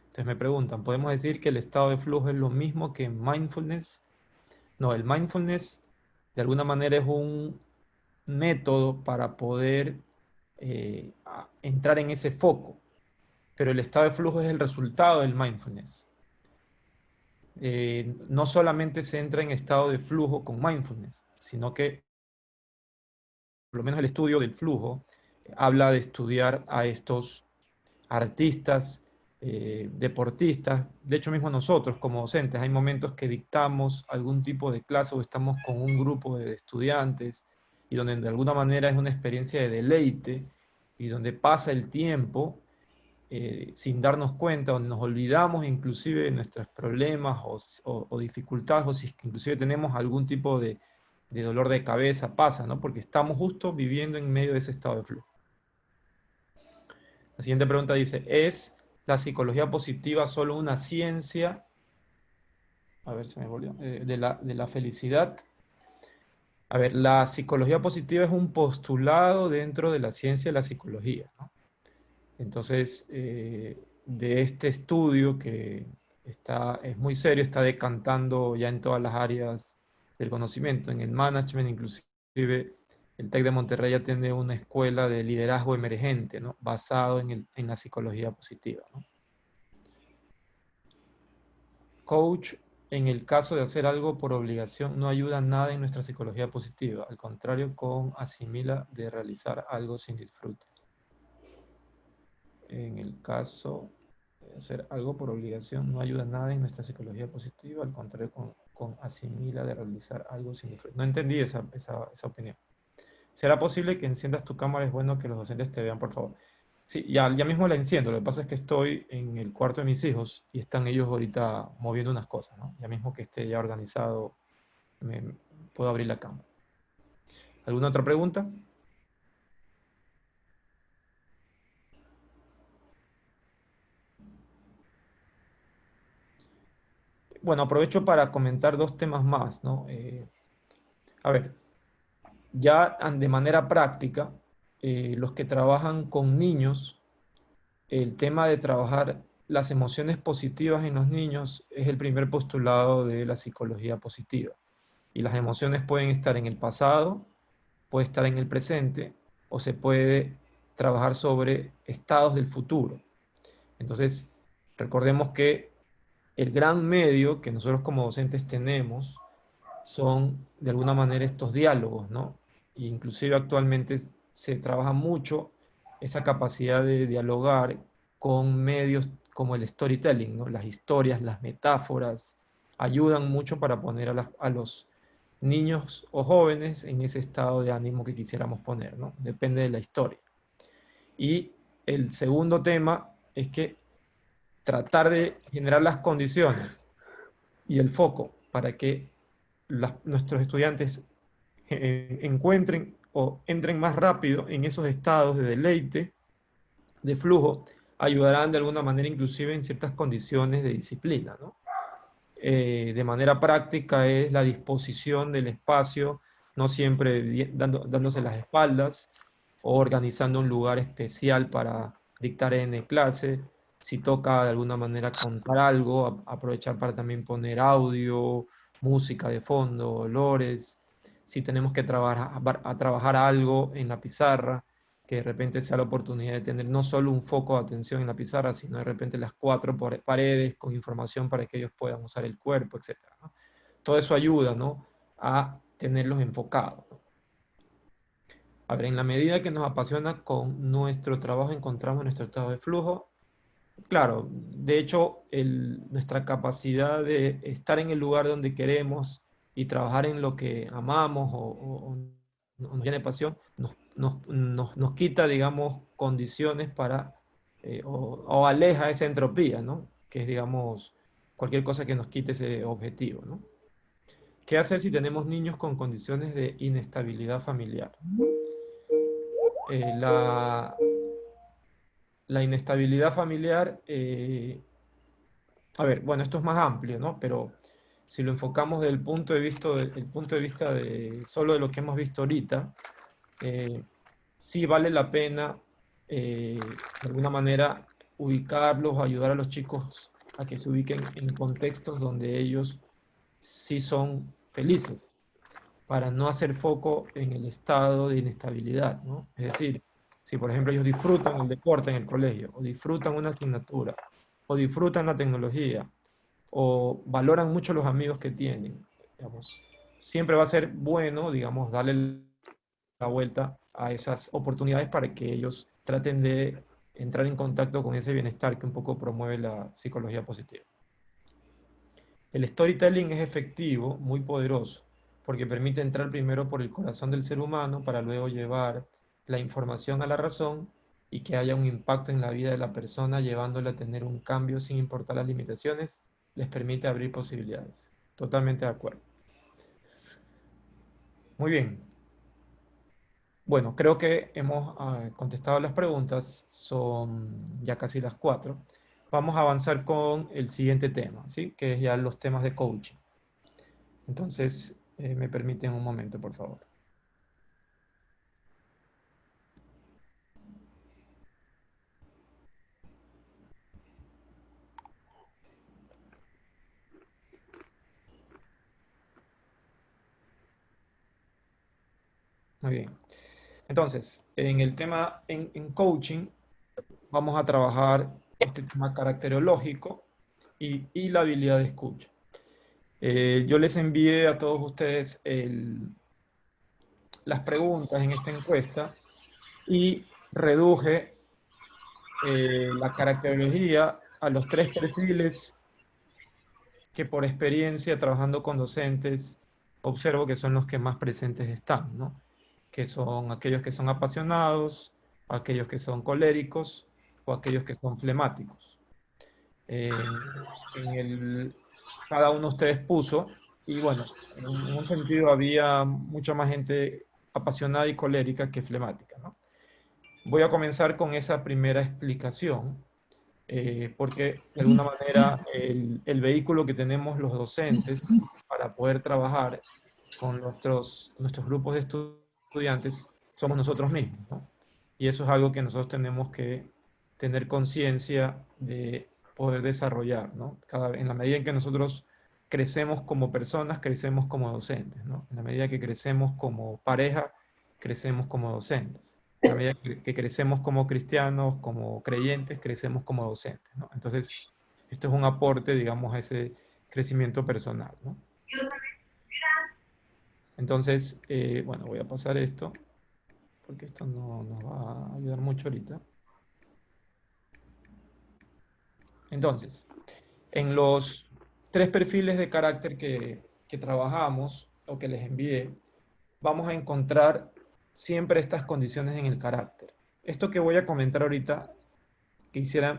Entonces me preguntan, ¿podemos decir que el estado de flujo es lo mismo que mindfulness? No, el mindfulness de alguna manera es un método para poder entrar en ese foco, pero el estado de flujo es el resultado del mindfulness. No solamente se entra en estado de flujo con mindfulness, sino que por lo menos el estudio del flujo habla de estudiar a estos artistas, deportistas. De hecho, mismo nosotros como docentes, hay momentos que dictamos algún tipo de clase o estamos con un grupo de estudiantes y donde de alguna manera es una experiencia de deleite y donde pasa el tiempo sin darnos cuenta, donde nos olvidamos inclusive de nuestros problemas o dificultades, o si es que inclusive tenemos algún tipo de dolor de cabeza, pasa, ¿no? Porque estamos justo viviendo en medio de ese estado de flujo. La siguiente pregunta dice, ¿es la psicología positiva solo una ciencia? A ver, se me volvió. De la felicidad. A ver, la psicología positiva es un postulado dentro de la ciencia de la psicología, ¿no? Entonces, de este estudio que es muy serio, está decantando ya en todas las áreas del conocimiento, en el management, inclusive el TEC de Monterrey ya tiene una escuela de liderazgo emergente, ¿no? Basado en la psicología positiva, ¿no? Coach, en el caso de hacer algo por obligación, no ayuda nada en nuestra psicología positiva. Al contrario, asimila de realizar algo sin disfrute. En el caso de hacer algo por obligación, no ayuda nada en nuestra psicología positiva. Al contrario, asimila de realizar algo sin disfrute. No entendí esa opinión. ¿Será posible que enciendas tu cámara? Es bueno que los docentes te vean, por favor. Sí, ya mismo la enciendo. Lo que pasa es que estoy en el cuarto de mis hijos y están ellos ahorita moviendo unas cosas, ¿no? Ya mismo que esté ya organizado, puedo abrir la cámara. ¿Alguna otra pregunta? Bueno, aprovecho para comentar dos temas más, ¿no? A ver, ya de manera práctica, los que trabajan con niños, el tema de trabajar las emociones positivas en los niños es el primer postulado de la psicología positiva. Y las emociones pueden estar en el pasado, puede estar en el presente, o se puede trabajar sobre estados del futuro. Entonces, recordemos que el gran medio que nosotros como docentes tenemos son, de alguna manera, estos diálogos, ¿no? E inclusive actualmente se trabaja mucho esa capacidad de dialogar con medios como el storytelling, ¿no? Las historias, las metáforas, ayudan mucho para poner a los niños o jóvenes en ese estado de ánimo que quisiéramos poner, ¿no? Depende de la historia. Y el segundo tema es que tratar de generar las condiciones y el foco para que nuestros estudiantes encuentren o entren más rápido en esos estados de deleite, de flujo, ayudarán de alguna manera inclusive en ciertas condiciones de disciplina, ¿no? De manera práctica es la disposición del espacio, no siempre dándose las espaldas o organizando un lugar especial para dictar en clase. Si toca de alguna manera contar algo, aprovechar para también poner audio, música de fondo, olores. Si tenemos que trabajar algo en la pizarra, que de repente sea la oportunidad de tener no solo un foco de atención en la pizarra, sino de repente las 4 paredes con información para que ellos puedan usar el cuerpo, etc., ¿no? Todo eso ayuda, ¿no?, a tenerlos enfocados. A ver, en la medida que nos apasiona con nuestro trabajo encontramos nuestro estado de flujo. Claro, de hecho, nuestra capacidad de estar en el lugar donde queremos y trabajar en lo que amamos o nos llena de pasión, nos quita, digamos, condiciones para, o aleja esa entropía, ¿no? Que es, digamos, cualquier cosa que nos quite ese objetivo, ¿no? ¿Qué hacer si tenemos niños con condiciones de inestabilidad familiar? La inestabilidad familiar, a ver, bueno, esto es más amplio, ¿no? Pero si lo enfocamos desde el punto de vista solo de lo que hemos visto ahorita, sí vale la pena, de alguna manera, ubicarlos, ayudar a los chicos a que se ubiquen en contextos donde ellos sí son felices, para no hacer foco en el estado de inestabilidad, ¿no? Es decir, si por ejemplo ellos disfrutan el deporte en el colegio, o disfrutan una asignatura, o disfrutan la tecnología, o valoran mucho los amigos que tienen, digamos, siempre va a ser bueno, digamos, darle la vuelta a esas oportunidades para que ellos traten de entrar en contacto con ese bienestar que un poco promueve la psicología positiva. El storytelling es efectivo, muy poderoso, porque permite entrar primero por el corazón del ser humano para luego llevar la información a la razón y que haya un impacto en la vida de la persona, llevándola a tener un cambio sin importar las limitaciones, les permite abrir posibilidades. Totalmente de acuerdo. Muy bien. Bueno, creo que hemos contestado las preguntas, son ya casi las 4. Vamos a avanzar con el siguiente tema, ¿sí? Que es ya los temas de coaching. Entonces, me permiten un momento, por favor. Muy bien. Entonces, en el tema, en coaching, vamos a trabajar este tema caracterológico y la habilidad de escucha. Yo les envié a todos ustedes las preguntas en esta encuesta y reduje la caracterología a los 3 perfiles que por experiencia trabajando con docentes observo que son los que más presentes están, ¿no? Que son aquellos que son apasionados, aquellos que son coléricos o aquellos que son flemáticos. Cada uno de ustedes puso, y bueno, en un sentido había mucha más gente apasionada y colérica que flemática, ¿no? Voy a comenzar con esa primera explicación, porque de alguna manera el vehículo que tenemos los docentes para poder trabajar con nuestros grupos de estudiantes somos nosotros mismos, ¿no? Y eso es algo que nosotros tenemos que tener conciencia de poder desarrollar, ¿no? En la medida en que nosotros crecemos como personas, crecemos como docentes, ¿no? En la medida que crecemos como pareja, crecemos como docentes. En la medida que crecemos como cristianos, como creyentes, crecemos como docentes, ¿no? Entonces, esto es un aporte, digamos, a ese crecimiento personal, ¿no? Entonces, bueno, voy a pasar esto, porque esto no nos va a ayudar mucho ahorita. Entonces, en los 3 perfiles de carácter que trabajamos, o que les envié, vamos a encontrar siempre estas condiciones en el carácter. Esto que voy a comentar ahorita,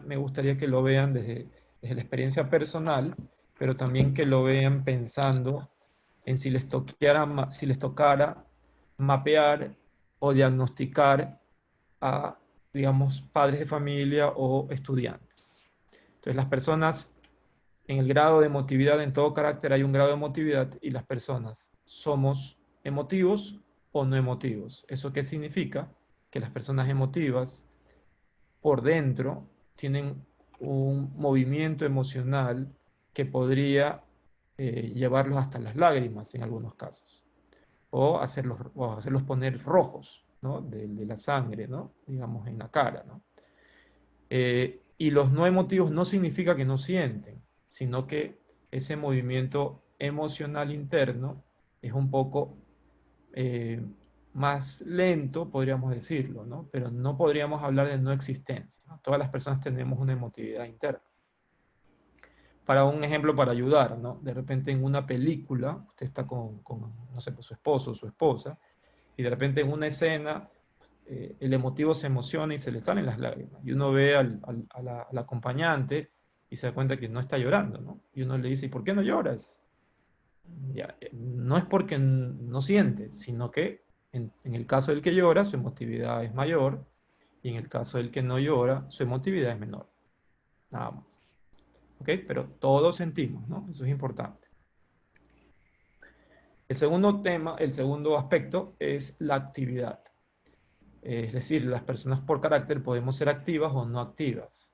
me gustaría que lo vean desde desde la experiencia personal, pero también que lo vean pensando en si les tocara mapear o diagnosticar a, digamos, padres de familia o estudiantes. Entonces, las personas, en el grado de emotividad, en todo carácter hay un grado de emotividad, y las personas somos emotivos o no emotivos. ¿Eso qué significa? Que las personas emotivas, por dentro, tienen un movimiento emocional que podría llevarlos hasta las lágrimas en algunos casos, o hacerlos poner rojos, ¿no? de la sangre, ¿no? Digamos, en la cara, ¿no? Y los no emotivos no significa que no sienten, sino que ese movimiento emocional interno es un poco más lento, podríamos decirlo, ¿no? Pero no podríamos hablar de no existencia, ¿no? Todas las personas tenemos una emotividad interna. Para un ejemplo, para ayudar, ¿no? De repente en una película, usted está con no sé, pues, su esposo o su esposa, y de repente en una escena el emotivo se emociona y se le salen las lágrimas. Y uno ve al acompañante y se da cuenta que no está llorando, ¿no? Y uno le dice, ¿y por qué no lloras? Ya, no es porque no siente, sino que en el caso del que llora, su emotividad es mayor, y en el caso del que no llora, su emotividad es menor. Nada más. ¿Ok? Pero todos sentimos, ¿no? Eso es importante. El segundo aspecto es la actividad. Es decir, las personas por carácter podemos ser activas o no activas.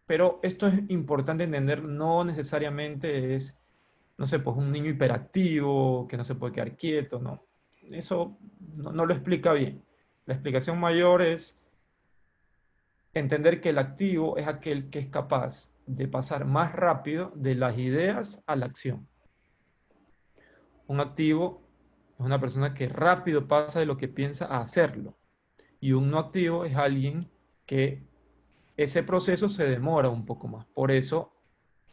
Pero esto es importante entender, no necesariamente es, no sé, pues un niño hiperactivo que no se puede quedar quieto, no. Eso no lo explica bien. La explicación mayor es entender que el activo es aquel que es capaz de pasar más rápido de las ideas a la acción. Un activo es una persona que rápido pasa de lo que piensa a hacerlo. Y un no activo es alguien que ese proceso se demora un poco más. Por eso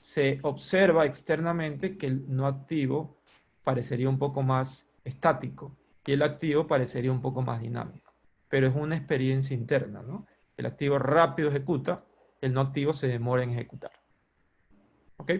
se observa externamente que el no activo parecería un poco más estático y el activo parecería un poco más dinámico. Pero es una experiencia interna, ¿no? El activo rápido ejecuta, el no activo se demora en ejecutar. ¿Ok?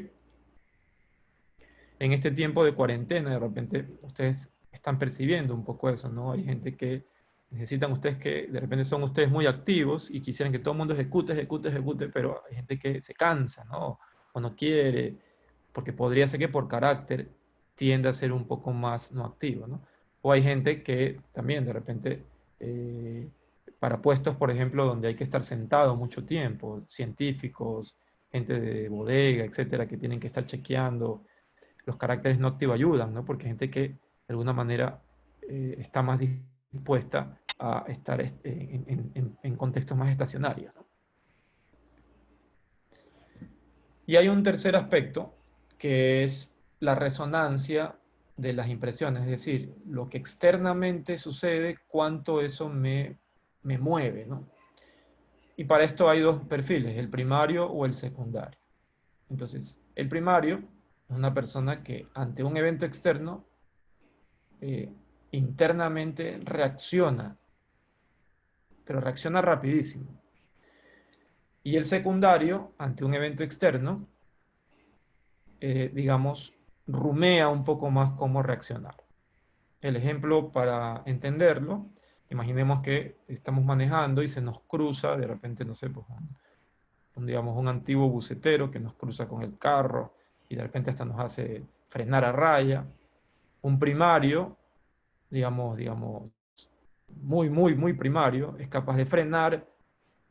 En este tiempo de cuarentena, de repente, ustedes están percibiendo un poco eso, ¿no? Hay gente que necesitan ustedes que, de repente son ustedes muy activos y quisieran que todo el mundo ejecute, pero hay gente que se cansa, ¿no? O no quiere, porque podría ser que por carácter tiende a ser un poco más no activo, ¿no? O hay gente que también, de repente, para puestos, por ejemplo, donde hay que estar sentado mucho tiempo, científicos, gente de bodega, etcétera, que tienen que estar chequeando, los caracteres no activos ayudan, ¿no? Porque hay gente que de alguna manera está más dispuesta a estar en contextos más estacionarios, ¿no? Y hay un tercer aspecto, que es la resonancia de las impresiones, es decir, lo que externamente sucede, cuánto eso me mueve, ¿no? Y para esto hay dos perfiles, el primario o el secundario. Entonces, el primario es una persona que ante un evento externo internamente reacciona, pero reacciona rapidísimo. Y el secundario, ante un evento externo, digamos, rumea un poco más cómo reaccionar. El ejemplo para entenderlo, imaginemos que estamos manejando y se nos cruza, de repente, no sé, pues digamos, un antiguo bucetero que nos cruza con el carro y de repente hasta nos hace frenar a raya. Un primario, digamos, muy primario, es capaz de frenar,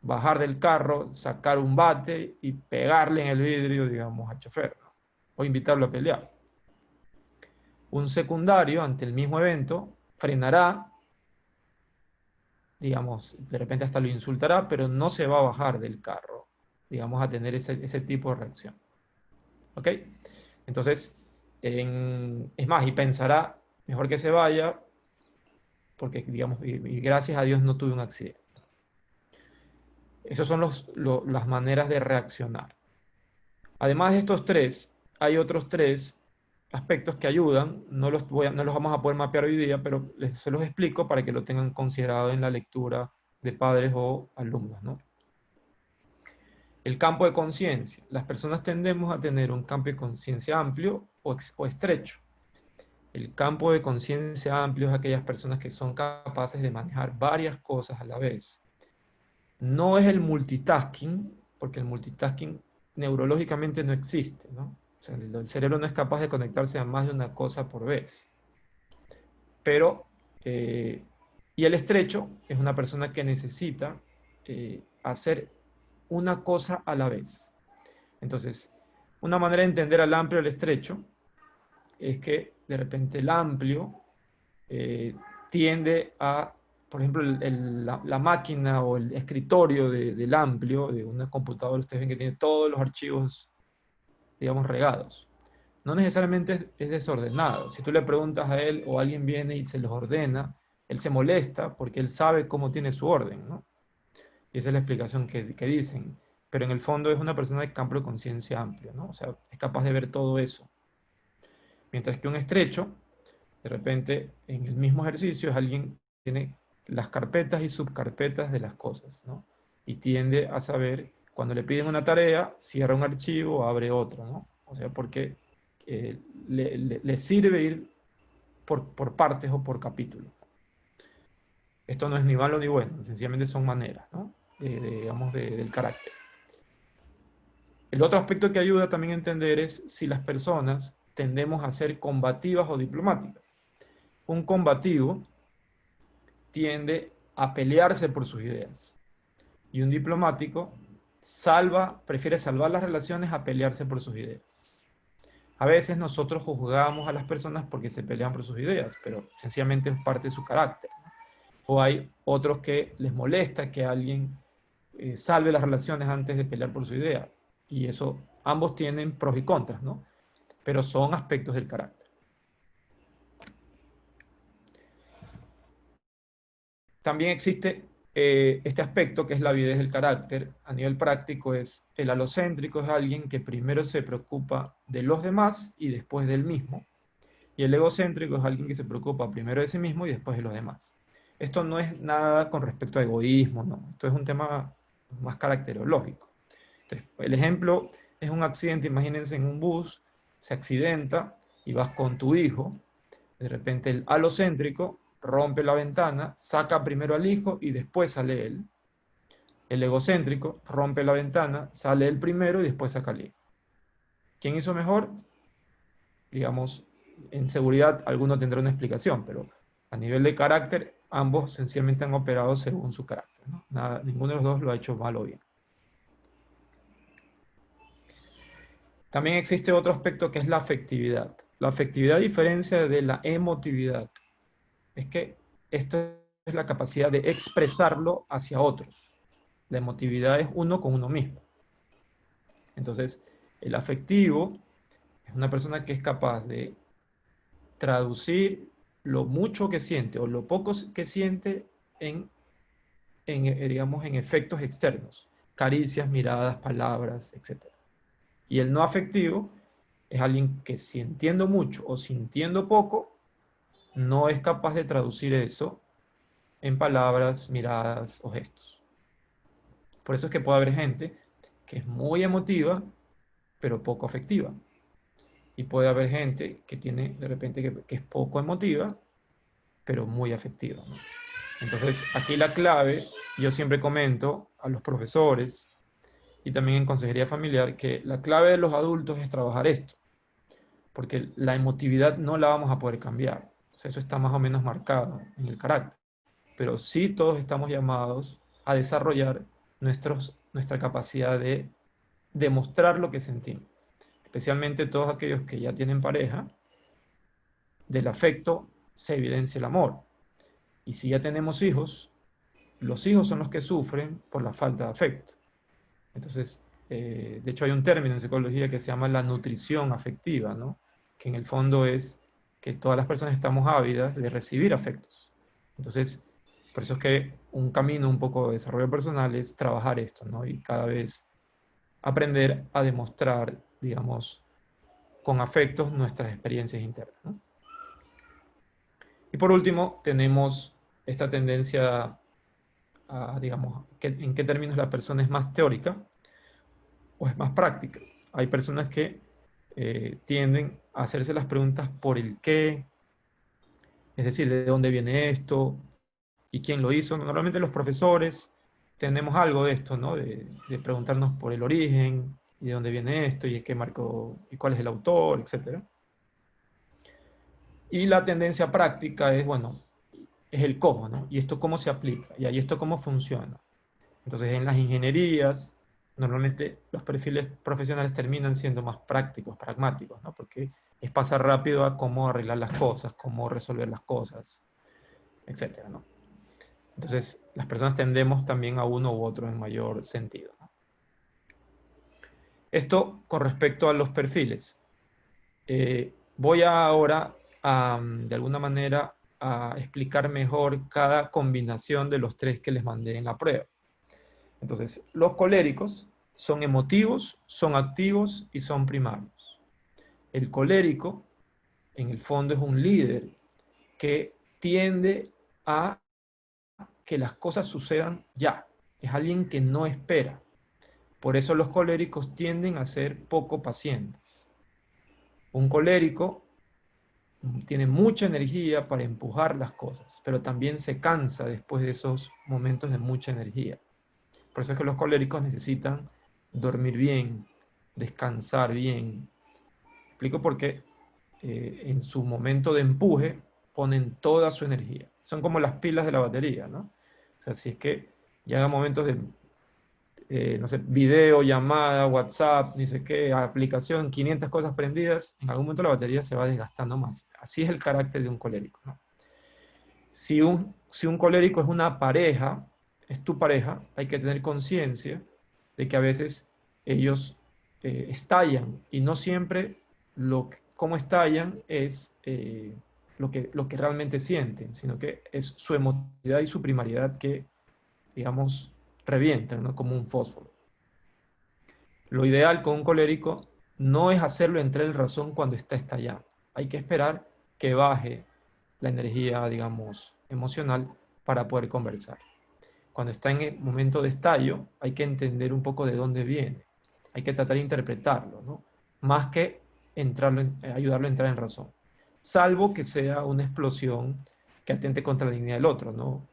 bajar del carro, sacar un bate y pegarle en el vidrio, digamos, al chofer, ¿no? O invitarlo a pelear. Un secundario, ante el mismo evento, frenará, digamos, de repente hasta lo insultará, pero no se va a bajar del carro, digamos, a tener ese tipo de reacción. ¿Ok? Entonces, es más, y pensará, mejor que se vaya, porque, digamos, y gracias a Dios no tuve un accidente. Esas son las maneras de reaccionar. Además de estos tres, hay otros tres aspectos que ayudan. No los vamos a poder mapear hoy día, pero se los explico para que lo tengan considerado en la lectura de padres o alumnos, ¿no? El campo de conciencia. Las personas tendemos a tener un campo de conciencia amplio o estrecho. El campo de conciencia amplio es aquellas personas que son capaces de manejar varias cosas a la vez. No es el multitasking, porque el multitasking neurológicamente no existe, ¿no? O sea, el cerebro no es capaz de conectarse a más de una cosa por vez. Pero, y el estrecho es una persona que necesita hacer una cosa a la vez. Entonces, una manera de entender al amplio y al estrecho es que de repente el amplio tiende a, por ejemplo, la máquina o el escritorio del amplio, de una computadora, ustedes ven que tiene todos los archivos, digamos, regados. No necesariamente es desordenado. Si tú le preguntas a él o alguien viene y se los ordena, él se molesta porque él sabe cómo tiene su orden, ¿no? Y esa es la explicación que dicen. Pero en el fondo es una persona de campo de conciencia amplio, ¿no? O sea, es capaz de ver todo eso. Mientras que un estrecho, de repente, en el mismo ejercicio, es alguien que tiene las carpetas y subcarpetas de las cosas, ¿no? Y tiende a saber, cuando le piden una tarea, cierra un archivo o abre otro, ¿no? O sea, porque le sirve ir por partes o por capítulos. Esto no es ni malo ni bueno, sencillamente son maneras, ¿no? Digamos, del carácter. El otro aspecto que ayuda también a entender es si las personas tendemos a ser combativas o diplomáticas. Un combativo tiende a pelearse por sus ideas. Y un diplomático prefiere salvar las relaciones a pelearse por sus ideas. A veces nosotros juzgamos a las personas porque se pelean por sus ideas, pero sencillamente es parte de su carácter. O hay otros que les molesta que alguien salve las relaciones antes de pelear por su idea. Y eso, ambos tienen pros y contras, ¿no? Pero son aspectos del carácter. También existe este aspecto que es la avidez del carácter. A nivel práctico es el alocéntrico, es alguien que primero se preocupa de los demás y después del mismo. Y el egocéntrico es alguien que se preocupa primero de sí mismo y después de los demás. Esto no es nada con respecto a egoísmo, no. Esto es un tema más caracterológico. Entonces, el ejemplo es un accidente. Imagínense en un bus, se accidenta y vas con tu hijo. De repente el alocéntrico rompe la ventana, saca primero al hijo y después sale él. El egocéntrico rompe la ventana, sale él primero y después saca al hijo. ¿Quién hizo mejor? Digamos, en seguridad alguno tendrá una explicación, pero a nivel de carácter, ambos sencillamente han operado según su carácter, ¿no? Ninguno de los dos lo ha hecho mal o bien. También existe otro aspecto que es la afectividad. La afectividad, a diferencia de la emotividad, es que esto es la capacidad de expresarlo hacia otros. La emotividad es uno con uno mismo. Entonces, el afectivo es una persona que es capaz de traducir lo mucho que siente o lo poco que siente digamos, en efectos externos. Caricias, miradas, palabras, etc. Y el no afectivo es alguien que sintiendo mucho o sintiendo poco, no es capaz de traducir eso en palabras, miradas o gestos. Por eso es que puede haber gente que es muy emotiva, pero poco afectiva. Y puede haber gente que tiene, de repente, que es poco emotiva, pero muy afectiva, ¿no? Entonces, aquí la clave, yo siempre comento a los profesores y también en consejería familiar, que la clave de los adultos es trabajar esto. Porque la emotividad no la vamos a poder cambiar. O sea, eso está más o menos marcado en el carácter. Pero sí todos estamos llamados a desarrollar nuestra capacidad de demostrar lo que sentimos. Especialmente todos aquellos que ya tienen pareja, del afecto se evidencia el amor. Y si ya tenemos hijos, los hijos son los que sufren por la falta de afecto. Entonces, de hecho hay un término en psicología que se llama la nutrición afectiva, ¿no? Que en el fondo es que todas las personas estamos ávidas de recibir afectos. Entonces, por eso es que un camino un poco de desarrollo personal es trabajar esto, ¿no? Y cada vez aprender a demostrar, digamos, con afectos nuestras experiencias internas, ¿no? Y por último, tenemos esta tendencia a, digamos, en qué términos la persona es más teórica. o es más práctica. Hay personas que tienden a hacerse las preguntas por el qué, es decir, de dónde viene esto y quién lo hizo. Normalmente los profesores tenemos algo de esto, ¿no? De preguntarnos por el origen, y de dónde viene esto, y qué marcó, y cuál es el autor, etc. Y la tendencia práctica es, bueno, es el cómo, ¿no? Y esto cómo se aplica, y ahí esto cómo funciona. Entonces, en las ingenierías, normalmente los perfiles profesionales terminan siendo más prácticos, pragmáticos, ¿no? Porque es pasar rápido a cómo arreglar las cosas, cómo resolver las cosas, etcétera, ¿no? Entonces, las personas tendemos también a uno u otro en mayor sentido, ¿no? Esto con respecto a los perfiles. Voy ahora, de alguna manera, a explicar mejor cada combinación de los 3 que les mandé en la prueba. Entonces, los coléricos son emotivos, son activos y son primarios. El colérico, en el fondo, es un líder que tiende a que las cosas sucedan ya. Es alguien que no espera. Por eso los coléricos tienden a ser poco pacientes. Un colérico tiene mucha energía para empujar las cosas, pero también se cansa después de esos momentos de mucha energía. Por eso es que los coléricos necesitan dormir bien, descansar bien. Explico por qué en su momento de empuje ponen toda su energía. Son como las pilas de la batería, ¿no? O sea, si es que llegan momentos de, no sé, video, llamada, WhatsApp, ni sé qué, aplicación, 500 cosas prendidas, en algún momento la batería se va desgastando más. Así es el carácter de un colérico, ¿no? Si un colérico es una pareja, es tu pareja, hay que tener conciencia de que a veces ellos estallan, y no siempre cómo estallan es lo que realmente sienten, sino que es su emotividad y su primariedad que, digamos, revientan, ¿no? Como un fósforo. Lo ideal con un colérico no es hacerlo entrar en razón cuando está estallando. Hay que esperar que baje la energía, digamos, emocional para poder conversar. Cuando está en el momento de estallo, hay que entender un poco de dónde viene. Hay que tratar de interpretarlo, ¿no? Más que ayudarlo a entrar en razón. Salvo que sea una explosión que atente contra la dignidad del otro, ¿no?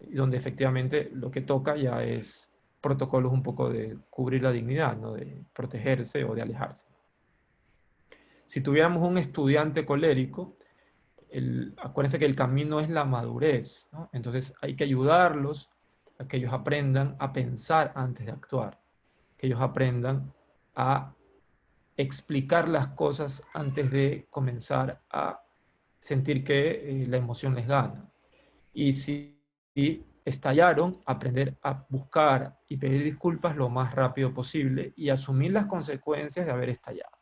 Y donde efectivamente lo que toca ya es protocolos un poco de cubrir la dignidad, ¿no? De protegerse o de alejarse. Si tuviéramos un estudiante colérico, acuérdense que el camino es la madurez, ¿no? Entonces hay que ayudarlos a que ellos aprendan a pensar antes de actuar, que ellos aprendan a explicar las cosas antes de comenzar a sentir que la emoción les gana. Y si estallaron, aprender a buscar y pedir disculpas lo más rápido posible y asumir las consecuencias de haber estallado.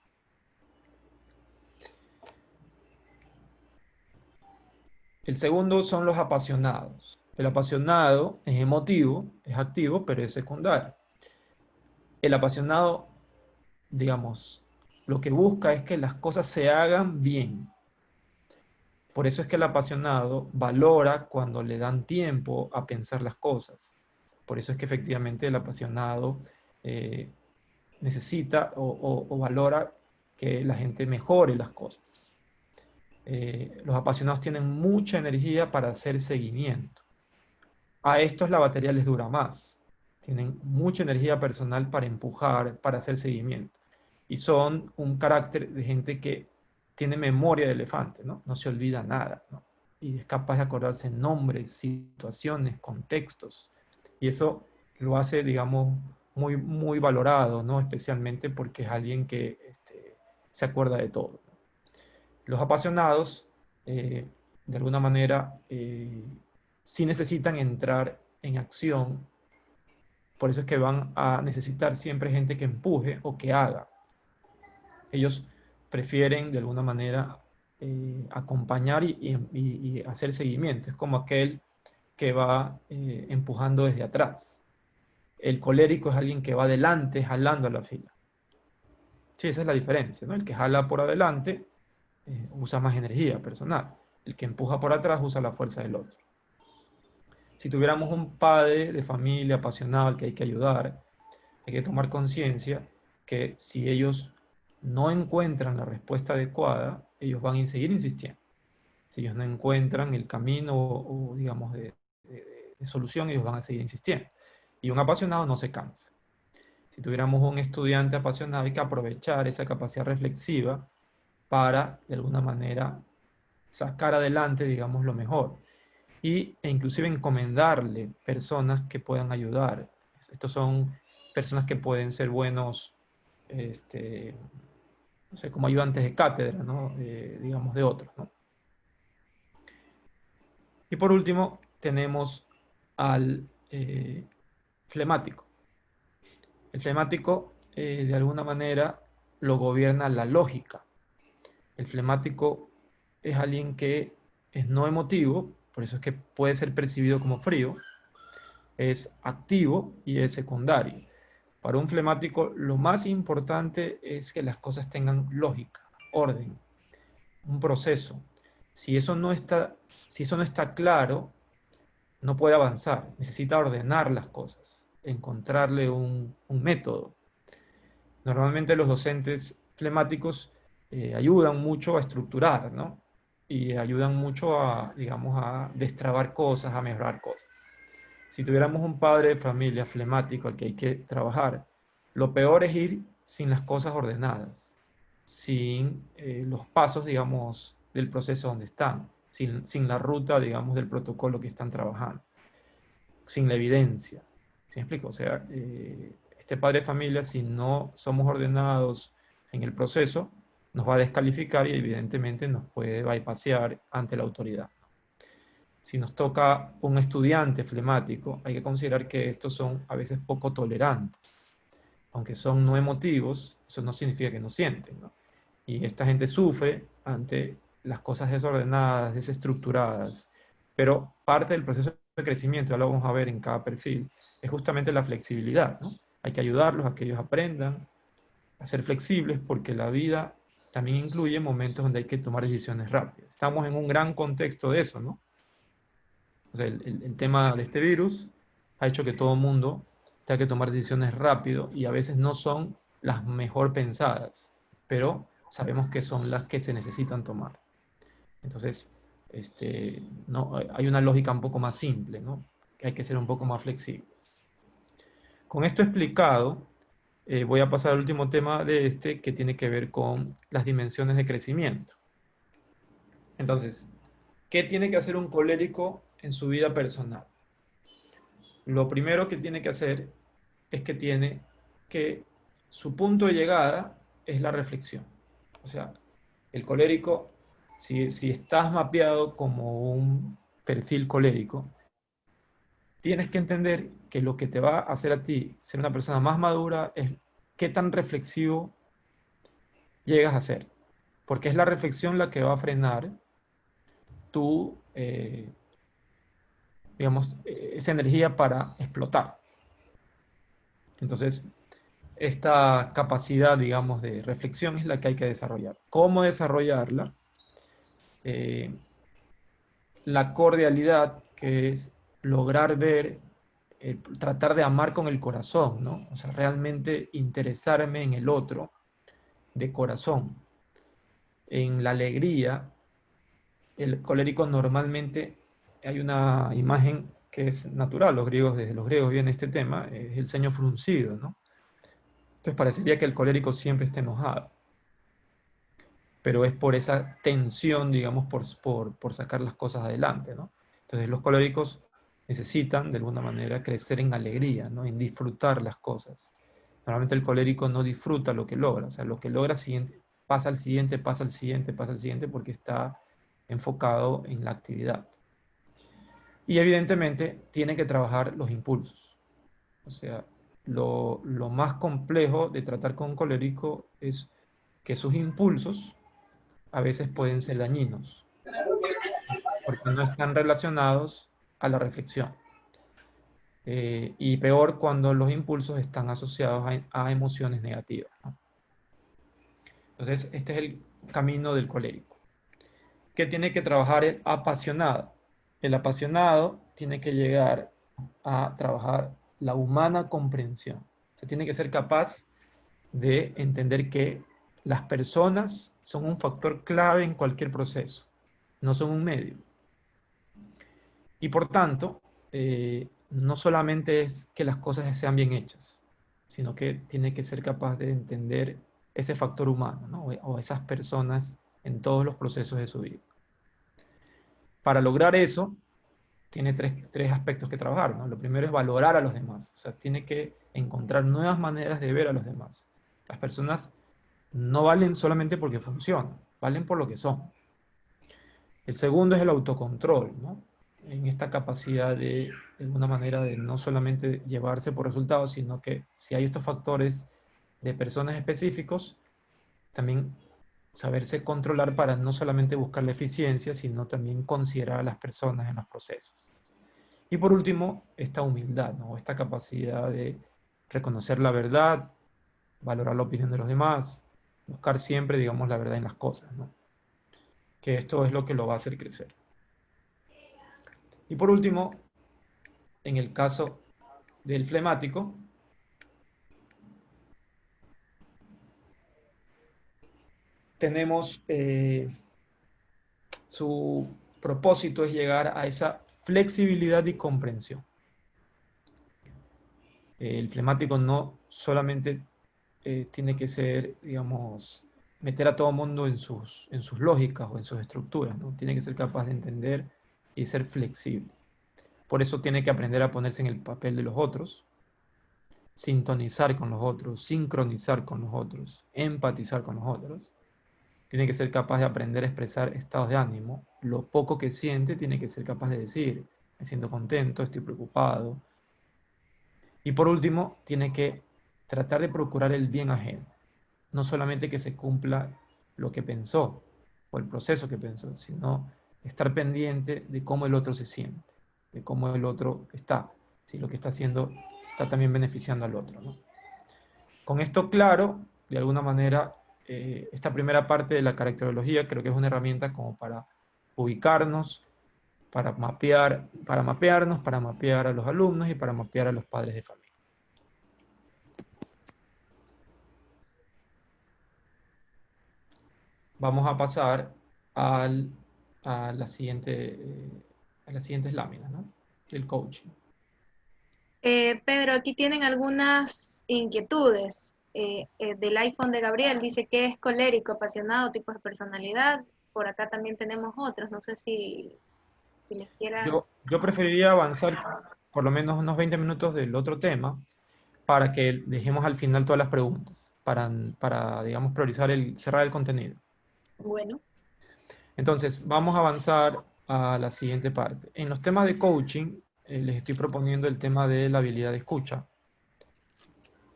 El segundo son los apasionados. El apasionado es emotivo, es activo, pero es secundario. El apasionado, digamos, lo que busca es que las cosas se hagan bien. Por eso es que el apasionado valora cuando le dan tiempo a pensar las cosas. Por eso es que efectivamente el apasionado necesita o valora que la gente mejore las cosas. Los apasionados tienen mucha energía para hacer seguimiento. A estos la batería les dura más. Tienen mucha energía personal para empujar, para hacer seguimiento. Y son un carácter de gente que tiene memoria de elefante, ¿no? No se olvida nada, ¿no? Y es capaz de acordarse nombres, situaciones, contextos. Y eso lo hace, digamos, muy, muy valorado, ¿no? Especialmente porque es alguien que se acuerda de todo. Los apasionados, de alguna manera, sí necesitan entrar en acción. Por eso es que van a necesitar siempre gente que empuje o que haga. Ellos prefieren, de alguna manera, acompañar y hacer seguimiento. Es como aquel que va empujando desde atrás. El colérico es alguien que va adelante, jalando a la fila. Sí, esa es la diferencia, ¿no? El que jala por adelante usa más energía personal. El que empuja por atrás usa la fuerza del otro. Si tuviéramos un padre de familia apasionado al que hay que ayudar, hay que tomar conciencia que si ellos no encuentran la respuesta adecuada, ellos van a seguir insistiendo. Si ellos no encuentran el camino o digamos, de solución, ellos van a seguir insistiendo. Y un apasionado no se cansa. Si tuviéramos un estudiante apasionado, hay que aprovechar esa capacidad reflexiva para, de alguna manera, sacar adelante, digamos, lo mejor. E inclusive encomendarle personas que puedan ayudar. Estos son personas que pueden ser buenos, no sé, como ayudantes de cátedra, ¿no? Digamos, de otros, ¿no? Y por último, tenemos al flemático. El flemático, de alguna manera, lo gobierna la lógica. El flemático es alguien que es no emotivo, por eso es que puede ser percibido como frío, es activo y es secundario. Para un flemático, lo más importante es que las cosas tengan lógica, orden, un proceso. Si eso no está claro, no puede avanzar. Necesita ordenar las cosas, encontrarle un método. Normalmente los docentes flemáticos ayudan mucho a estructurar, ¿no? Y ayudan mucho a, digamos, a destrabar cosas, a mejorar cosas. Si tuviéramos un padre de familia flemático al que hay que trabajar, lo peor es ir sin las cosas ordenadas, sin los pasos, digamos, del proceso donde están, sin la ruta, digamos, del protocolo que están trabajando, sin la evidencia. ¿Sí me explico? O sea, este padre de familia, si no somos ordenados en el proceso, nos va a descalificar y evidentemente nos puede bypassear ante la autoridad. Si nos toca un estudiante flemático, hay que considerar que estos son a veces poco tolerantes. Aunque son no emotivos, eso no significa que no sienten, ¿no? Y esta gente sufre ante las cosas desordenadas, desestructuradas. Pero parte del proceso de crecimiento, ya lo vamos a ver en cada perfil, es justamente la flexibilidad, ¿no? Hay que ayudarlos a que ellos aprendan a ser flexibles, porque la vida también incluye momentos donde hay que tomar decisiones rápidas. Estamos en un gran contexto de eso, ¿no? O sea, el tema de este virus ha hecho que todo el mundo tenga que tomar decisiones rápido y a veces no son las mejor pensadas, pero sabemos que son las que se necesitan tomar. Entonces, no, hay una lógica un poco más simple, ¿no? Que hay que ser un poco más flexibles. Con esto explicado, voy a pasar al último tema de que tiene que ver con las dimensiones de crecimiento. Entonces, ¿qué tiene que hacer un colérico en su vida personal? Lo primero que tiene que hacer es que tiene que, su punto de llegada es la reflexión. O sea, el colérico, si estás mapeado como un perfil colérico, tienes que entender que lo que te va a hacer a ti ser una persona más madura es qué tan reflexivo llegas a ser. Porque es la reflexión la que va a frenar tu, digamos, esa energía para explotar. Entonces, esta capacidad, digamos, de reflexión es la que hay que desarrollar. ¿Cómo desarrollarla? La cordialidad, que es lograr ver, tratar de amar con el corazón, ¿no? O sea, realmente interesarme en el otro de corazón. En la alegría, el colérico normalmente, hay una imagen que es natural, desde los griegos viene este tema, es el ceño fruncido, ¿no? Entonces parecería que el colérico siempre está enojado, pero es por esa tensión, digamos, por sacar las cosas adelante, ¿no? Entonces los coléricos necesitan, de alguna manera, crecer en alegría, ¿no? En disfrutar las cosas. Normalmente el colérico no disfruta lo que logra, o sea, lo que logra pasa al siguiente, pasa al siguiente, pasa al siguiente, porque está enfocado en la actividad. Y evidentemente tiene que trabajar los impulsos. O sea, lo más complejo de tratar con un colérico es que sus impulsos a veces pueden ser dañinos, porque no están relacionados a la reflexión. Y peor cuando los impulsos están asociados a emociones negativas, ¿no? Entonces, este es el camino del colérico. ¿Qué tiene que trabajar el apasionado? El apasionado tiene que llegar a trabajar la humana comprensión. Se tiene que ser capaz de entender que las personas son un factor clave en cualquier proceso, no son un medio. Y por tanto, no solamente es que las cosas sean bien hechas, sino que tiene que ser capaz de entender ese factor humano, ¿no? O esas personas en todos los procesos de su vida. Para lograr eso, tiene tres aspectos que trabajar, ¿no? Lo primero es valorar a los demás, o sea, tiene que encontrar nuevas maneras de ver a los demás. Las personas no valen solamente porque funcionan, valen por lo que son. El segundo es el autocontrol, ¿no? En esta capacidad de alguna manera, de no solamente llevarse por resultados, sino que si hay estos factores de personas específicos, también saberse controlar para no solamente buscar la eficiencia, sino también considerar a las personas en los procesos. Y por último, esta humildad, ¿no? Esta capacidad de reconocer la verdad, valorar la opinión de los demás, buscar siempre, digamos, la verdad en las cosas, ¿no? Que esto es lo que lo va a hacer crecer. Y por último, en el caso del flemático, tenemos su propósito es llegar a esa flexibilidad y comprensión. El flemático no solamente tiene que ser, digamos, meter a todo mundo en sus lógicas o en sus estructuras, ¿no? Tiene que ser capaz de entender y ser flexible. Por eso tiene que aprender a ponerse en el papel de los otros, sintonizar con los otros, sincronizar con los otros, empatizar con los otros. Tiene que ser capaz de aprender a expresar estados de ánimo. Lo poco que siente tiene que ser capaz de decir, me siento contento, estoy preocupado. Y por último, tiene que tratar de procurar el bien ajeno. No solamente que se cumpla lo que pensó, o el proceso que pensó, sino estar pendiente de cómo el otro se siente, de cómo el otro está, si lo que está haciendo está también beneficiando al otro, ¿no? Con esto claro, de alguna manera, esta primera parte de la caracterología creo que es una herramienta como para ubicarnos, para mapearnos, para mapear a los alumnos y para mapear a los padres de familia. Vamos a pasar a las siguientes láminas, ¿no? Del coaching.
Pedro, aquí tienen algunas inquietudes. Del iPhone de Gabriel dice que es colérico, apasionado, tipo de personalidad. Por acá también tenemos otros, no sé si les quieran.
Yo preferiría avanzar por lo menos unos 20 minutos del otro tema para que dejemos al final todas las preguntas, para digamos, priorizar cerrar el contenido.
Bueno.
Entonces, vamos a avanzar a la siguiente parte. En los temas de coaching, les estoy proponiendo el tema de la habilidad de escucha.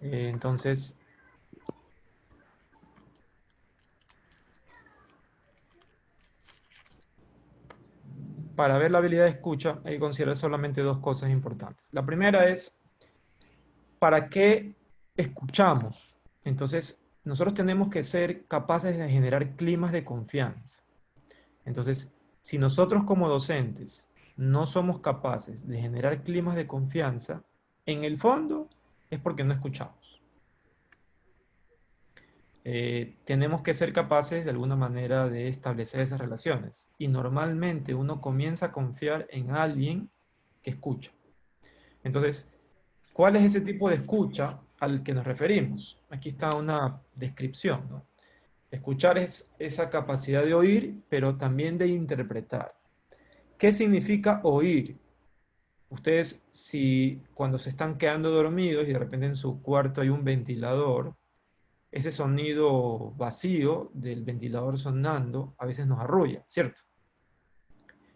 Entonces, para ver la habilidad de escucha, hay que considerar solamente dos cosas importantes. La primera es, ¿para qué escuchamos? Entonces, nosotros tenemos que ser capaces de generar climas de confianza. Entonces, si nosotros como docentes no somos capaces de generar climas de confianza, en el fondo es porque no escuchamos. Tenemos que ser capaces de alguna manera de establecer esas relaciones. Y normalmente uno comienza a confiar en alguien que escucha. Entonces, ¿cuál es ese tipo de escucha al que nos referimos? Aquí está una descripción, ¿no? Escuchar es esa capacidad de oír, pero también de interpretar. ¿Qué significa oír? Ustedes, si cuando se están quedando dormidos y de repente en su cuarto hay un ventilador, ese sonido vacío del ventilador sonando a veces nos arrulla, ¿cierto?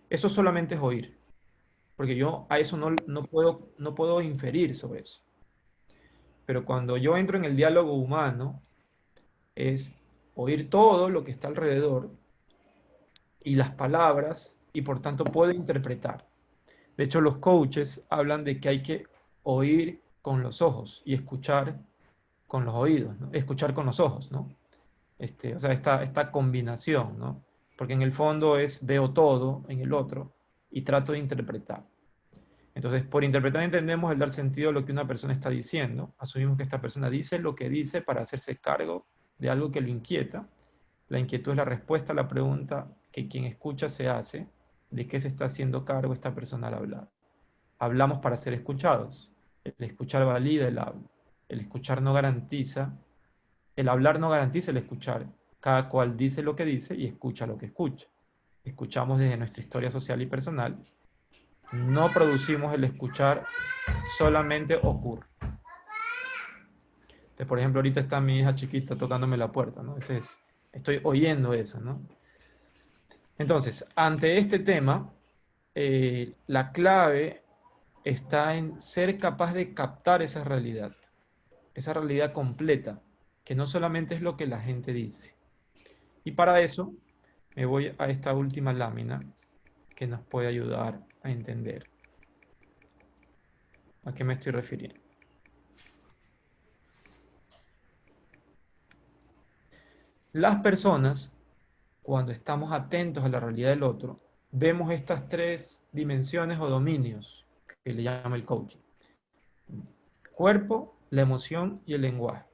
Eso solamente es oír, porque yo a eso no puedo inferir sobre eso. Pero cuando yo entro en el diálogo humano, es oír todo lo que está alrededor y las palabras, y por tanto puedo interpretar. De hecho, los coaches hablan de que hay que oír con los ojos y escuchar con los oídos, ¿no? Escuchar con los ojos, ¿no? O sea, esta combinación, ¿no? Porque en el fondo veo todo en el otro y trato de interpretar. Entonces, por interpretar entendemos el dar sentido a lo que una persona está diciendo. Asumimos que esta persona dice lo que dice para hacerse cargo de algo que lo inquieta. La inquietud es la respuesta a la pregunta que quien escucha se hace, de qué se está haciendo cargo esta persona al hablar. Hablamos para ser escuchados. El escuchar valida el habla. El escuchar no garantiza, el hablar no garantiza el escuchar. Cada cual dice lo que dice y escucha lo que escucha. Escuchamos desde nuestra historia social y personal. No producimos el escuchar, solamente ocurre. Entonces, por ejemplo, ahorita está mi hija chiquita tocándome la puerta, ¿no? Estoy oyendo eso, ¿no? Entonces, ante este tema, la clave está en ser capaz de captar esa realidad completa, que no solamente es lo que la gente dice. Y para eso me voy a esta última lámina que nos puede ayudar a entender a qué me estoy refiriendo. Las personas, cuando estamos atentos a la realidad del otro, vemos estas tres dimensiones o dominios que le llama el coaching: cuerpo, la emoción y el lenguaje.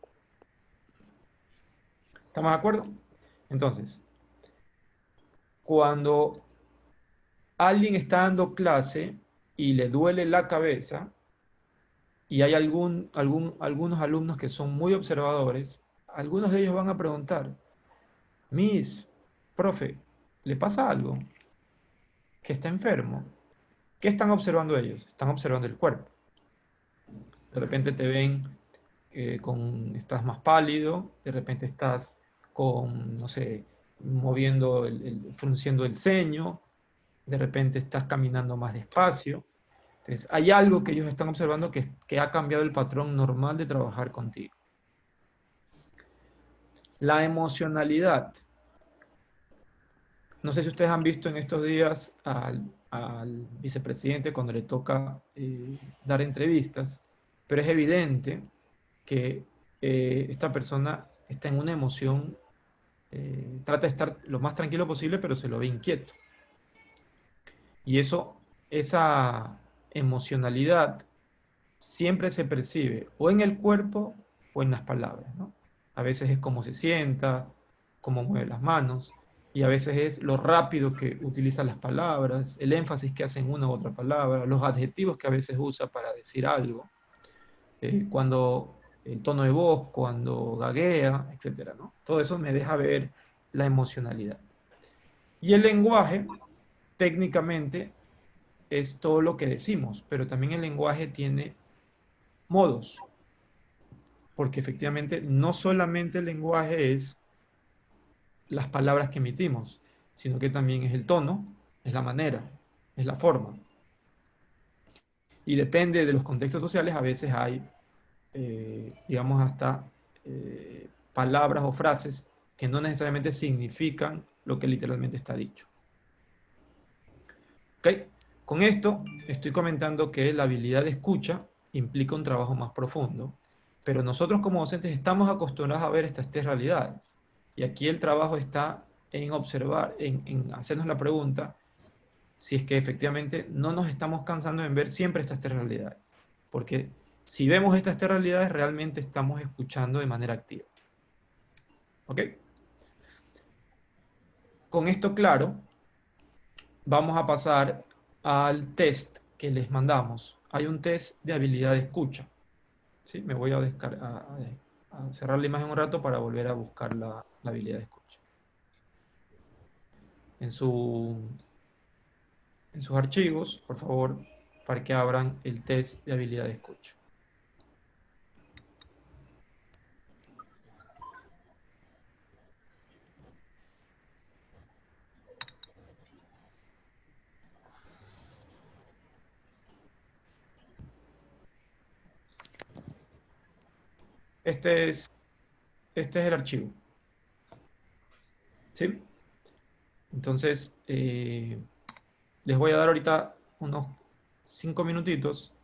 ¿Estamos de acuerdo? Entonces, cuando alguien está dando clase y le duele la cabeza, y hay algunos alumnos que son muy observadores, algunos de ellos van a preguntar: Miss, profe, ¿le pasa algo? ¿Que está enfermo? ¿Qué están observando ellos? Están observando el cuerpo. De repente te ven estás más pálido, de repente estás con, no sé, moviendo, frunciendo el ceño, de repente estás caminando más despacio. Entonces, hay algo que ellos están observando que ha cambiado el patrón normal de trabajar contigo. La emocionalidad. No sé si ustedes han visto en estos días al vicepresidente cuando le toca dar entrevistas, pero es evidente que esta persona está en una emoción, trata de estar lo más tranquilo posible, pero se lo ve inquieto. Y esa emocionalidad siempre se percibe o en el cuerpo o en las palabras, ¿no? A veces es cómo se sienta, cómo mueve las manos, y a veces es lo rápido que utiliza las palabras, el énfasis que hace en una u otra palabra, los adjetivos que a veces usa para decir algo, cuando el tono de voz, cuando gaguea, etcétera, ¿no? Todo eso me deja ver la emocionalidad. Y el lenguaje, técnicamente, es todo lo que decimos, pero también el lenguaje tiene modos, porque efectivamente no solamente el lenguaje es las palabras que emitimos, sino que también es el tono, es la manera, es la forma. Y depende de los contextos sociales, a veces hay, digamos, hasta palabras o frases que no necesariamente significan lo que literalmente está dicho. ¿Ok? Con esto estoy comentando que la habilidad de escucha implica un trabajo más profundo, pero nosotros como docentes estamos acostumbrados a ver estas tres realidades. Y aquí el trabajo está en observar, en hacernos la pregunta si es que efectivamente no nos estamos cansando en ver siempre estas tres realidades. Porque si vemos estas tres realidades, realmente estamos escuchando de manera activa. ¿Ok? Con esto claro, vamos a pasar al test que les mandamos. Hay un test de habilidad de escucha. ¿Sí? Me voy a cerrar la imagen un rato para volver a buscar la habilidad de escucha. En sus archivos, por favor, para que abran el test de habilidad de escucha. Este es el archivo. ¿Sí? Entonces, les voy a dar ahorita unos 5 minutitos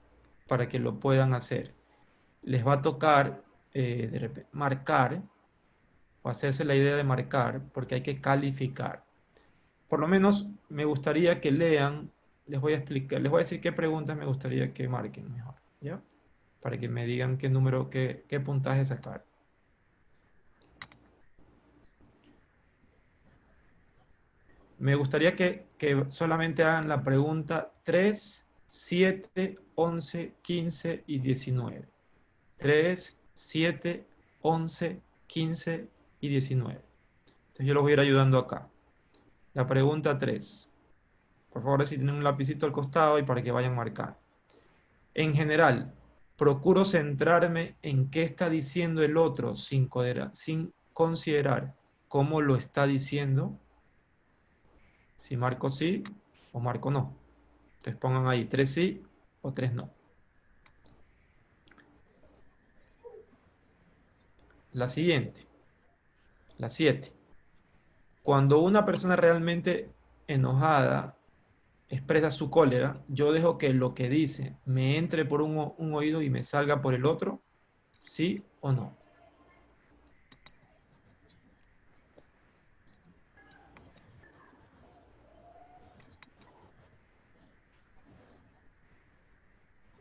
para que lo puedan hacer. Les va a tocar de repente, marcar, o hacerse la idea de marcar, porque hay que calificar. Por lo menos me gustaría que lean les voy a explicar, les voy a decir qué preguntas me gustaría que marquen mejor, ¿ya? Para que me digan qué número, qué puntaje sacar. Me gustaría que solamente hagan la pregunta 3, 7, 11, 15 y 19. 3, 7, 11, 15 y 19. Entonces yo los voy a ir ayudando acá. La pregunta 3. Por favor, si tienen un lapicito al costado y para que vayan marcando. En general, procuro centrarme en qué está diciendo el otro sin considerar cómo lo está diciendo. Si marco sí o marco no. Entonces pongan ahí 3 sí o 3 no. La siguiente. La 7. Cuando una persona realmente enojada expresa su cólera, yo dejo que lo que dice me entre por un oído y me salga por el otro, ¿sí o no?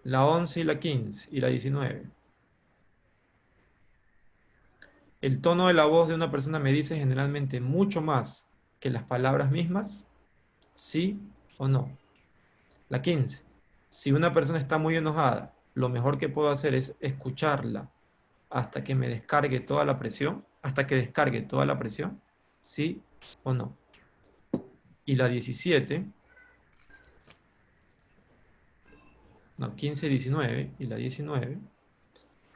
La 11 y la 15 y la 19. El tono de la voz de una persona me dice generalmente mucho más que las palabras mismas, ¿sí o no? La 15. Si una persona está muy enojada, lo mejor que puedo hacer es escucharla hasta que me descargue toda la presión, hasta que descargue toda la presión, ¿sí o no? Y la 17, no, 15, 19 y la 19,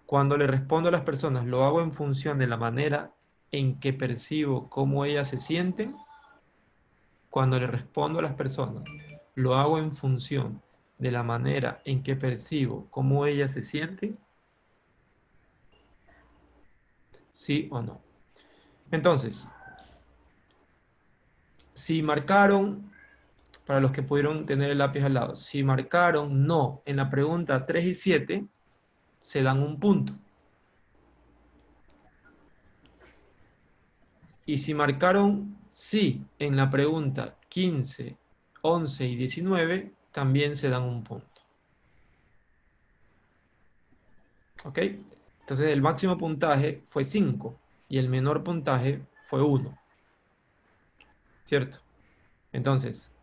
cuando le respondo a las personas, lo hago en función de la manera en que percibo cómo ellas se sienten. Cuando le respondo a las personas, lo hago en función de la manera en que percibo cómo ellas se sienten. ¿Sí o no? Entonces, si marcaron, para los que pudieron tener el lápiz al lado, si marcaron no en la pregunta 3 y 7, se dan un punto. Y si marcaron sí en la pregunta 15, 11 y 19, también se dan un punto. ¿Ok? Entonces el máximo puntaje fue 5 y el menor puntaje fue 1. ¿Cierto? Entonces,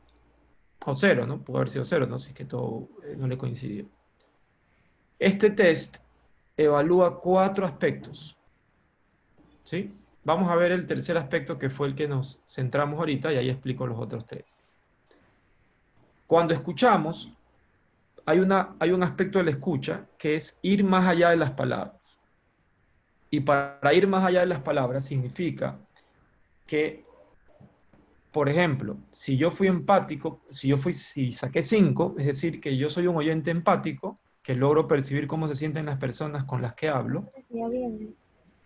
o 0, ¿no? Puede haber sido 0, ¿no? Si es que todo no le coincidió. Este test evalúa 4 aspectos. ¿Sí? Vamos a ver el tercer aspecto que fue el que nos centramos ahorita y ahí explico los otros 3. Cuando escuchamos, hay un aspecto de la escucha que es ir más allá de las palabras. Y para ir más allá de las palabras significa que, por ejemplo, si yo fui empático, si saqué 5, es decir, que yo soy un oyente empático, que logro percibir cómo se sienten las personas con las que hablo,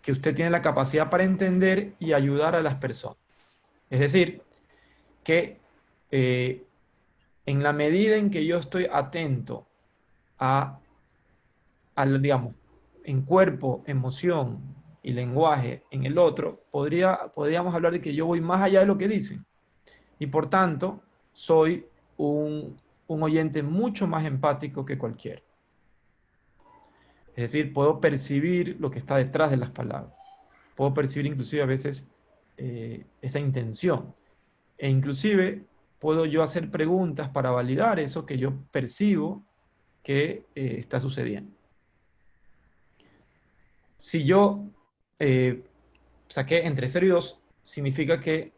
que usted tiene la capacidad para entender y ayudar a las personas. Es decir, que en la medida en que yo estoy atento digamos, en cuerpo, emoción y lenguaje en el otro, podríamos hablar de que yo voy más allá de lo que dicen. Y por tanto, soy un oyente mucho más empático que cualquiera. Es decir, puedo percibir lo que está detrás de las palabras. Puedo percibir inclusive a veces esa intención. E inclusive puedo yo hacer preguntas para validar eso que yo percibo que está sucediendo. Si yo saqué entre 0 y 2, significa que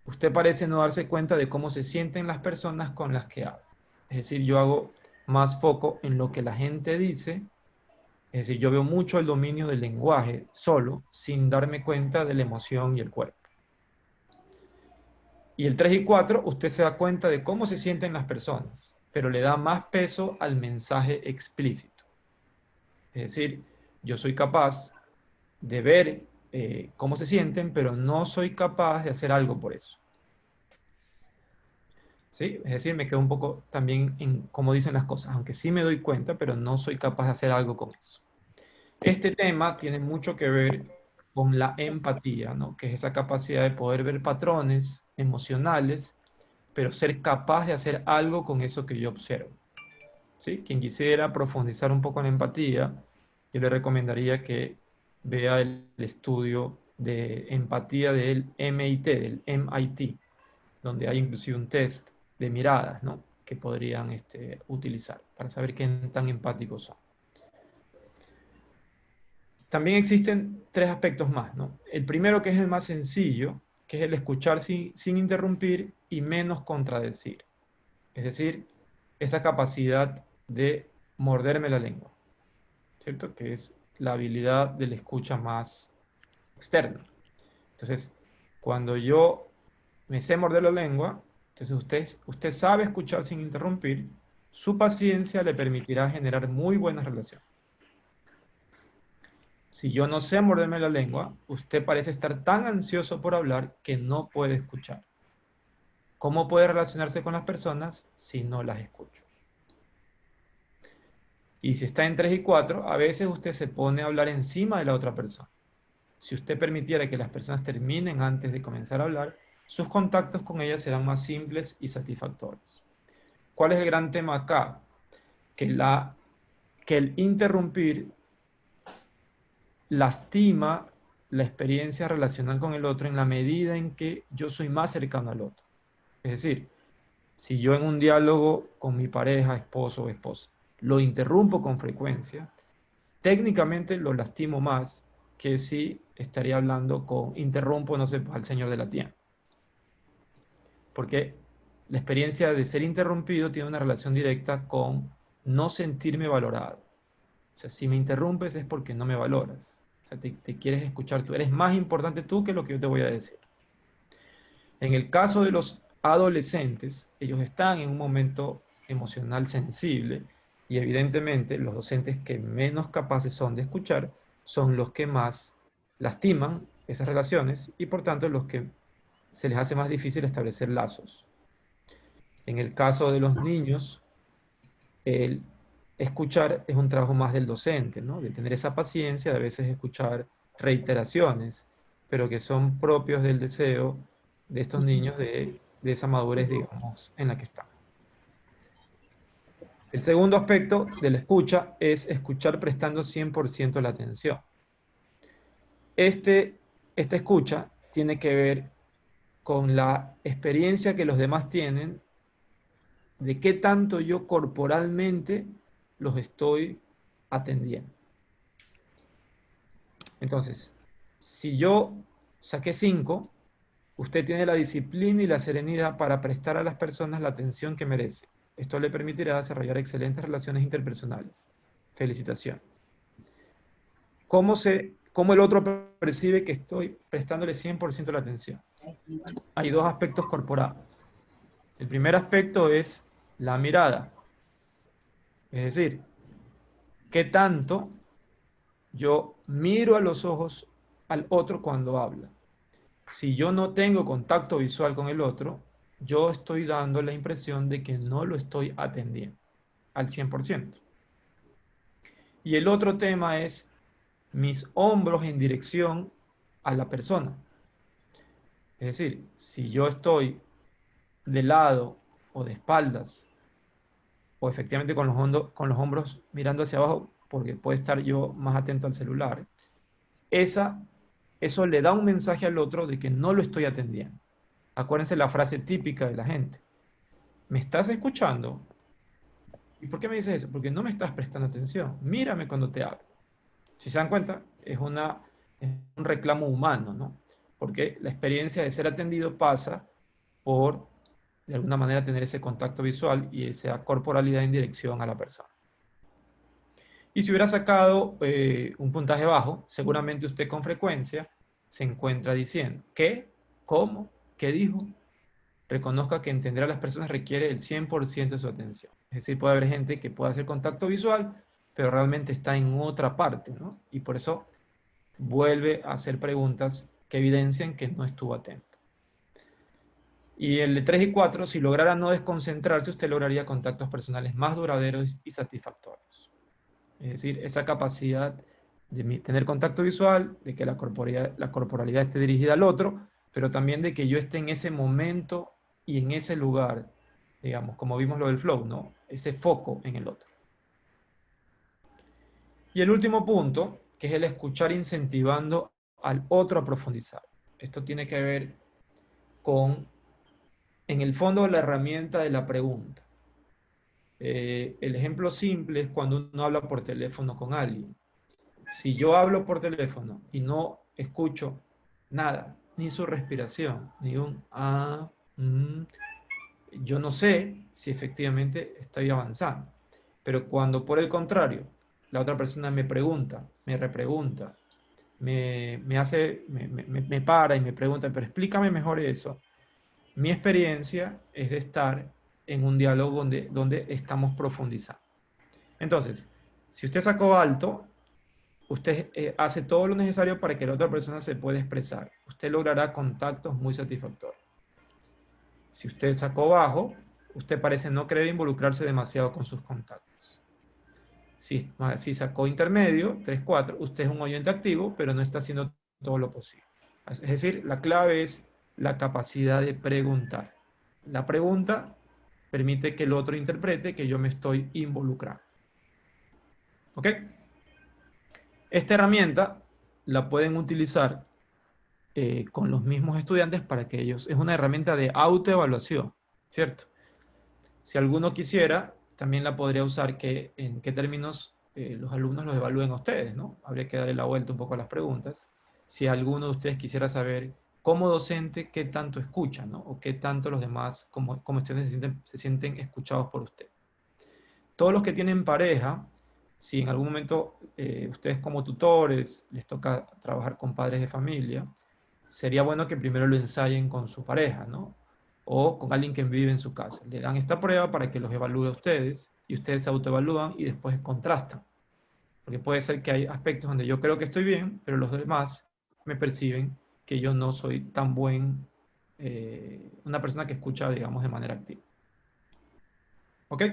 usted parece no darse cuenta de cómo se sienten las personas con las que habla. Es decir, yo hago más foco en lo que la gente dice. Es decir, yo veo mucho el dominio del lenguaje solo, sin darme cuenta de la emoción y el cuerpo. Y el 3 y 4, usted se da cuenta de cómo se sienten las personas, pero le da más peso al mensaje explícito. Es decir, yo soy capaz de ver cómo se sienten, pero no soy capaz de hacer algo por eso. ¿Sí? Es decir, me quedo un poco también en cómo dicen las cosas, aunque sí me doy cuenta, pero no soy capaz de hacer algo con eso. Este tema tiene mucho que ver con la empatía, ¿no? Que es esa capacidad de poder ver patrones emocionales pero ser capaz de hacer algo con eso que yo observo. ¿Sí? Quien quisiera profundizar un poco en empatía, yo le recomendaría que vea el estudio de empatía del MIT, donde hay inclusive un test de miradas, ¿no?, que podrían utilizar para saber qué tan empáticos son. También existen 3 aspectos más, ¿no? El primero, que es el más sencillo, que es el escuchar sin interrumpir y menos contradecir. Es decir, esa capacidad de morderme la lengua, ¿cierto? Que es la habilidad de la escucha más externa. Entonces, cuando yo me sé morder la lengua, entonces usted sabe escuchar sin interrumpir, su paciencia le permitirá generar muy buenas relaciones. Si yo no sé morderme la lengua, usted parece estar tan ansioso por hablar que no puede escuchar. ¿Cómo puede relacionarse con las personas si no las escucho? Y si está en 3 y 4, a veces usted se pone a hablar encima de la otra persona. Si usted permitiera que las personas terminen antes de comenzar a hablar, sus contactos con ellas serán más simples y satisfactorios. ¿Cuál es el gran tema acá? Que el interrumpir lastima la experiencia relacional con el otro en la medida en que yo soy más cercano al otro. Es decir, si yo en un diálogo con mi pareja, esposo o esposa, lo interrumpo con frecuencia, técnicamente lo lastimo más que si estaría hablando interrumpo, no sé, al señor de la tienda. Porque la experiencia de ser interrumpido tiene una relación directa con no sentirme valorado. O sea, si me interrumpes es porque no me valoras. O sea, te quieres escuchar tú. Eres más importante tú que lo que yo te voy a decir. En el caso de los adolescentes, ellos están en un momento emocional sensible y evidentemente los docentes que menos capaces son de escuchar son los que más lastiman esas relaciones y por tanto los que se les hace más difícil establecer lazos. En el caso de los niños, el escuchar es un trabajo más del docente, ¿no? De tener esa paciencia, de a veces escuchar reiteraciones, pero que son propios del deseo de estos niños de esa madurez, digamos, en la que están. El segundo aspecto de la escucha es escuchar prestando 100% la atención. Esta escucha tiene que ver con la experiencia que los demás tienen de qué tanto yo corporalmente los estoy atendiendo. Entonces, si yo saqué 5, usted tiene la disciplina y la serenidad para prestar a las personas la atención que merecen. Esto le permitirá desarrollar excelentes relaciones interpersonales. Felicitaciones. ¿Cómo el otro percibe que estoy prestándole 100% la atención? Hay 2 aspectos corporales. El primer aspecto es la mirada. Es decir, ¿qué tanto yo miro a los ojos al otro cuando habla? Si yo no tengo contacto visual con el otro, yo estoy dando la impresión de que no lo estoy atendiendo al 100%. Y el otro tema es mis hombros en dirección a la persona. Es decir, si yo estoy de lado o de espaldas, o efectivamente con los hombros mirando hacia abajo, porque puede estar yo más atento al celular, eso le da un mensaje al otro de que no lo estoy atendiendo. Acuérdense la frase típica de la gente. ¿Me estás escuchando? ¿Y por qué me dices eso? Porque no me estás prestando atención. Mírame cuando te hablo. Si se dan cuenta, es un reclamo humano, ¿no? Porque la experiencia de ser atendido pasa por, de alguna manera, tener ese contacto visual y esa corporalidad en dirección a la persona. Y si hubiera sacado un puntaje bajo, seguramente usted con frecuencia se encuentra diciendo ¿qué? ¿Cómo? ¿Qué dijo? Reconozca que entender a las personas requiere el 100% de su atención. Es decir, puede haber gente que pueda hacer contacto visual, pero realmente está en otra parte, ¿no? Y por eso vuelve a hacer preguntas que evidencian que no estuvo atento. Y el de 3 y 4, si lograra no desconcentrarse, usted lograría contactos personales más duraderos y satisfactorios. Es decir, esa capacidad de tener contacto visual, de que la corporalidad esté dirigida al otro, pero también de que yo esté en ese momento y en ese lugar, digamos, como vimos lo del flow, ¿no? Ese foco en el otro. Y el último punto, que es el escuchar incentivando al otro a profundizar. Esto tiene que ver con, en el fondo, la herramienta de la pregunta. El ejemplo simple es cuando uno habla por teléfono con alguien. Si yo hablo por teléfono y no escucho nada, ni su respiración, ni un yo no sé si efectivamente estoy avanzando. Pero cuando por el contrario, la otra persona me pregunta, me repregunta, me para y me pregunta, pero explícame mejor eso. Mi experiencia es de estar en un diálogo donde estamos profundizando. Entonces, si usted sacó alto, usted hace todo lo necesario para que la otra persona se pueda expresar. Usted logrará contactos muy satisfactorios. Si usted sacó bajo, usted parece no querer involucrarse demasiado con sus contactos. Si sacó intermedio, 3-4, usted es un oyente activo, pero no está haciendo todo lo posible. Es decir, la clave es la capacidad de preguntar. La pregunta permite que el otro interprete que yo me estoy involucrando. ¿Ok? Esta herramienta la pueden utilizar con los mismos estudiantes para que ellos... Es una herramienta de autoevaluación, ¿cierto? Si alguno quisiera, también la podría usar en qué términos los alumnos los evalúen a ustedes, ¿no? Habría que darle la vuelta un poco a las preguntas. Si alguno de ustedes quisiera saber como docente qué tanto escuchan, ¿no? O qué tanto los demás como estudiantes se sienten escuchados por usted. Todos los que tienen pareja, si en algún momento ustedes como tutores les toca trabajar con padres de familia, sería bueno que primero lo ensayen con su pareja, ¿no? O con alguien que vive en su casa. Le dan esta prueba para que los evalúe a ustedes y ustedes se autoevalúan y después contrastan. Porque puede ser que hay aspectos donde yo creo que estoy bien, pero los demás me perciben que yo no soy tan una persona que escucha, digamos, de manera activa. ¿Ok?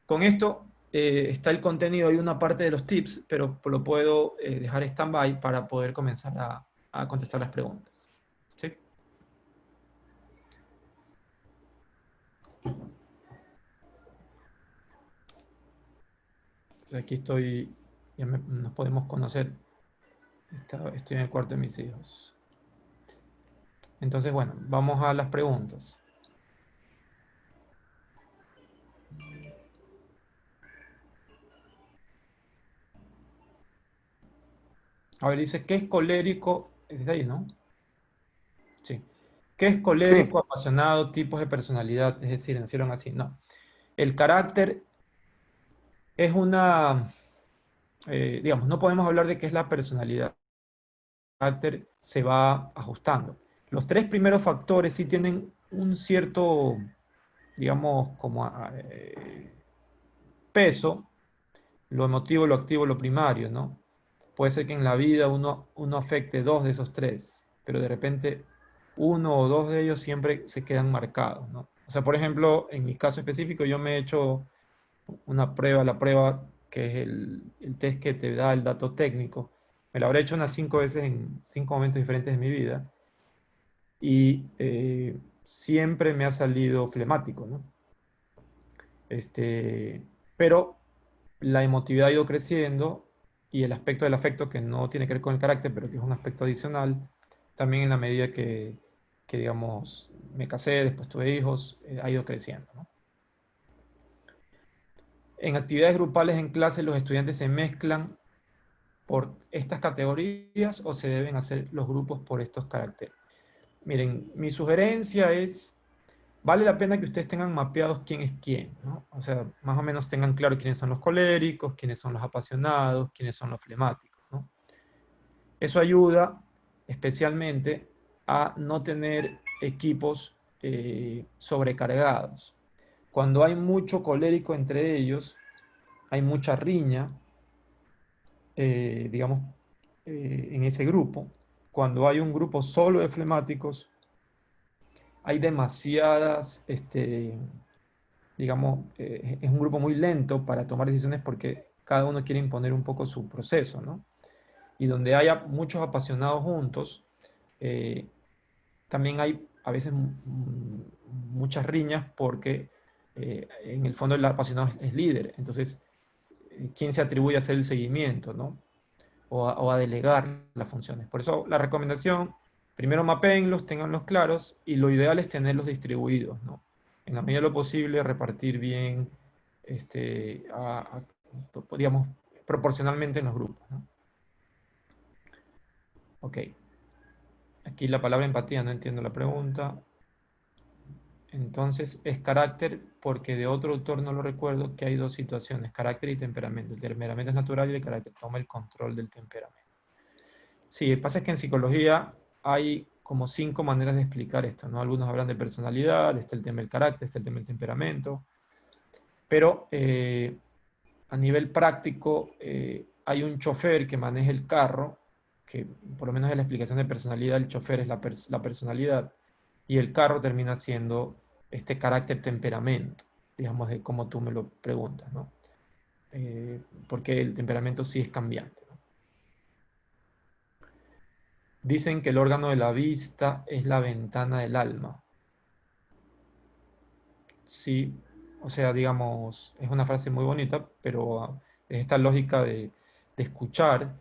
Con esto está el contenido y una parte de los tips, pero lo puedo dejar stand-by para poder comenzar a contestar las preguntas. ¿Sí? Entonces aquí estoy, nos podemos conocer. Estoy en el cuarto de mis hijos. Entonces, bueno, vamos a las preguntas. A ver, dice, ¿qué es colérico? Es de ahí, ¿no? Sí. ¿Qué es colérico, apasionado, tipos de personalidad? Es decir, nacieron así. No. El carácter es digamos, no podemos hablar de qué es la personalidad. El carácter se va ajustando. Los 3 primeros factores sí tienen un cierto, digamos, como peso, lo emotivo, lo activo, lo primario, ¿no? Puede ser que en la vida uno afecte 2 de esos 3, pero de repente 1 o 2 de ellos siempre se quedan marcados, ¿no? O sea, por ejemplo, en mi caso específico, yo me he hecho una prueba, la prueba que es el test que te da el dato técnico. Me lo habré hecho unas 5 veces en 5 momentos diferentes de mi vida. Y siempre me ha salido flemático, ¿no? Pero la emotividad ha ido creciendo y el aspecto del afecto, que no tiene que ver con el carácter, pero que es un aspecto adicional, también en la medida que digamos, me casé, después tuve hijos, ha ido creciendo, ¿no? En actividades grupales en clase, ¿los estudiantes se mezclan por estas categorías o se deben hacer los grupos por estos caracteres? Miren, mi sugerencia es, vale la pena que ustedes tengan mapeados quién es quién, ¿no? O sea, más o menos tengan claro quiénes son los coléricos, quiénes son los apasionados, quiénes son los flemáticos, ¿no? Eso ayuda especialmente a no tener equipos sobrecargados. Cuando hay mucho colérico entre ellos, hay mucha riña, digamos, en ese grupo. Cuando hay un grupo solo de flemáticos, hay demasiadas, digamos, es un grupo muy lento para tomar decisiones porque cada uno quiere imponer un poco su proceso, ¿no? Y donde haya muchos apasionados juntos, también hay a veces muchas riñas porque en el fondo el apasionado es líder. Entonces, ¿quién se atribuye a hacer el seguimiento, ¿no? O a delegar las funciones? Por eso la recomendación, primero mapéenlos, tenganlos claros, y lo ideal es tenerlos distribuidos, ¿no? En la medida de lo posible, repartir bien, digamos, proporcionalmente en los grupos, ¿no? Ok. Aquí la palabra empatía, no entiendo la pregunta. Entonces, es carácter porque de otro autor no lo recuerdo, que hay dos situaciones, carácter y temperamento. El temperamento es natural y el carácter toma el control del temperamento. Sí, lo que pasa es que en psicología hay como 5 maneras de explicar esto, ¿no? Algunos hablan de personalidad, está el tema del carácter, está el tema del temperamento, pero a nivel práctico hay un chofer que maneja el carro, que por lo menos en la explicación de personalidad, el chofer es la personalidad, y el carro termina siendo este carácter temperamento, digamos, de cómo tú me lo preguntas, ¿no? Porque el temperamento sí es cambiante, ¿no? Dicen que el órgano de la vista es la ventana del alma. Sí, o sea, digamos, es una frase muy bonita, pero es esta lógica de escuchar,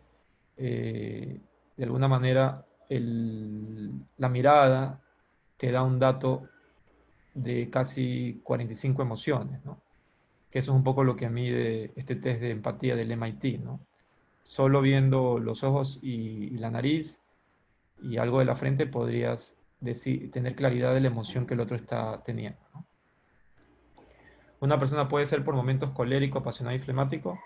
de alguna manera, la mirada te da un dato de casi 45 emociones, ¿no? Que eso es un poco lo que mide este test de empatía del MIT, ¿no? Solo viendo los ojos y la nariz y algo de la frente podrías tener claridad de la emoción que el otro está teniendo, ¿no? Una persona puede ser por momentos colérico, apasionado y flemático.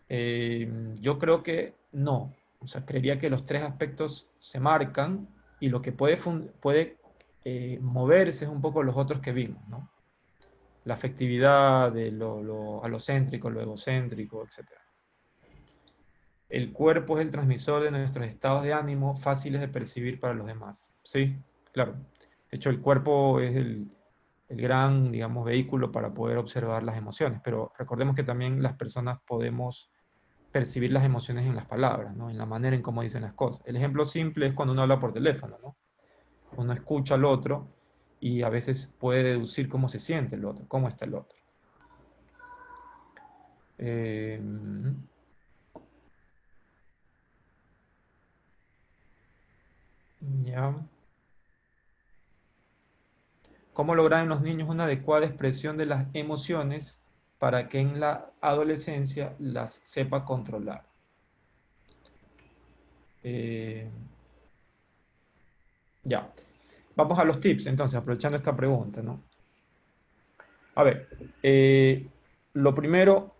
Yo creo que no. O sea, creería que los 3 aspectos se marcan y lo que puede moverse es un poco los otros que vimos, ¿no? La afectividad, de lo alocéntrico, lo egocéntrico, etc. El cuerpo es el transmisor de nuestros estados de ánimo fáciles de percibir para los demás. Sí, claro. De hecho, el cuerpo es el gran, digamos, vehículo para poder observar las emociones, pero recordemos que también las personas podemos percibir las emociones en las palabras, ¿no? En la manera en cómo dicen las cosas. El ejemplo simple es cuando uno habla por teléfono, ¿no? Uno escucha al otro y a veces puede deducir cómo se siente el otro, cómo está el otro. Ya. ¿Cómo lograr en los niños una adecuada expresión de las emociones para que en la adolescencia las sepa controlar? Ya. Vamos a los tips, entonces, aprovechando esta pregunta, ¿no? A ver, lo primero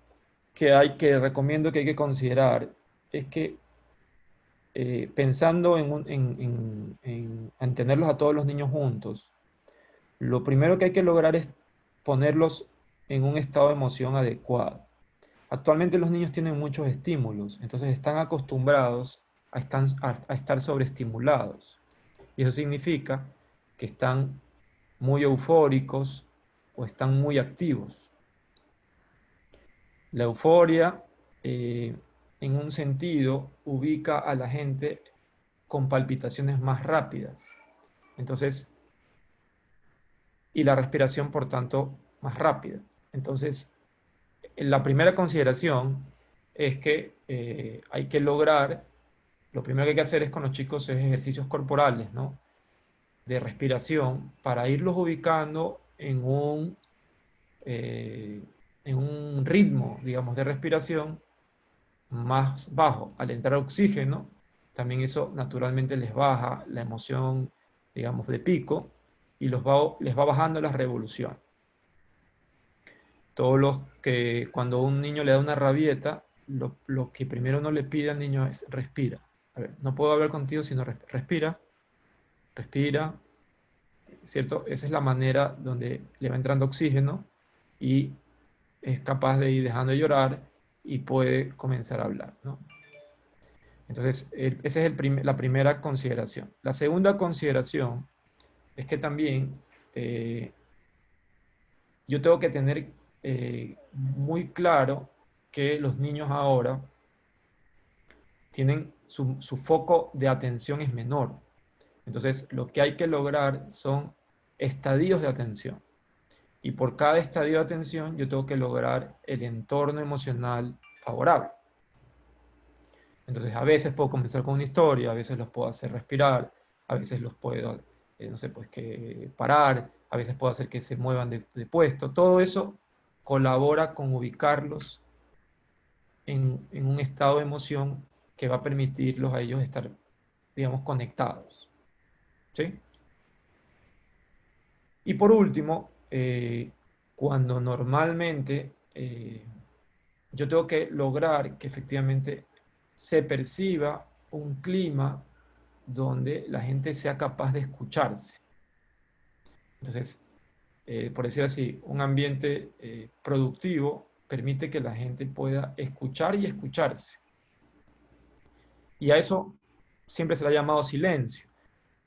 que recomiendo que hay que considerar es que pensando en tenerlos a todos los niños juntos, lo primero que hay que lograr es ponerlos en un estado de emoción adecuado. Actualmente los niños tienen muchos estímulos, entonces están acostumbrados a estar sobreestimulados. Y eso significa que están muy eufóricos o están muy activos. La euforia, en un sentido, ubica a la gente con palpitaciones más rápidas. Entonces, y la respiración, por tanto, más rápida. Entonces, la primera consideración es que hay que lograr, lo primero que hay que hacer es con los chicos es ejercicios corporales, ¿no? De respiración, para irlos ubicando en un ritmo, digamos, de respiración más bajo. Al entrar oxígeno, también eso naturalmente les baja la emoción, digamos, de pico, y les va bajando las revoluciones. Todos los que cuando un niño le da una rabieta, lo que primero uno le pide al niño es respira. A ver, no puedo hablar contigo sino respira, respira, ¿cierto? Esa es la manera donde le va entrando oxígeno y es capaz de ir dejando de llorar y puede comenzar a hablar, ¿no? Entonces, esa es la primera consideración. La segunda consideración es que también yo tengo que tener muy claro que los niños ahora tienen su foco de atención es menor. Entonces, lo que hay que lograr son estadios de atención. Y por cada estadio de atención, yo tengo que lograr el entorno emocional favorable. Entonces, a veces puedo comenzar con una historia, a veces los puedo hacer respirar, a veces los puedo, no sé, pues que parar, a veces puedo hacer que se muevan de puesto. Todo eso colabora con ubicarlos en un estado de emoción que va a permitirlos a ellos estar, digamos, conectados. ¿Sí? Y por último, cuando normalmente yo tengo que lograr que efectivamente se perciba un clima donde la gente sea capaz de escucharse. Entonces, por decir así, un ambiente productivo permite que la gente pueda escuchar y escucharse. Y a eso siempre se le ha llamado silencio.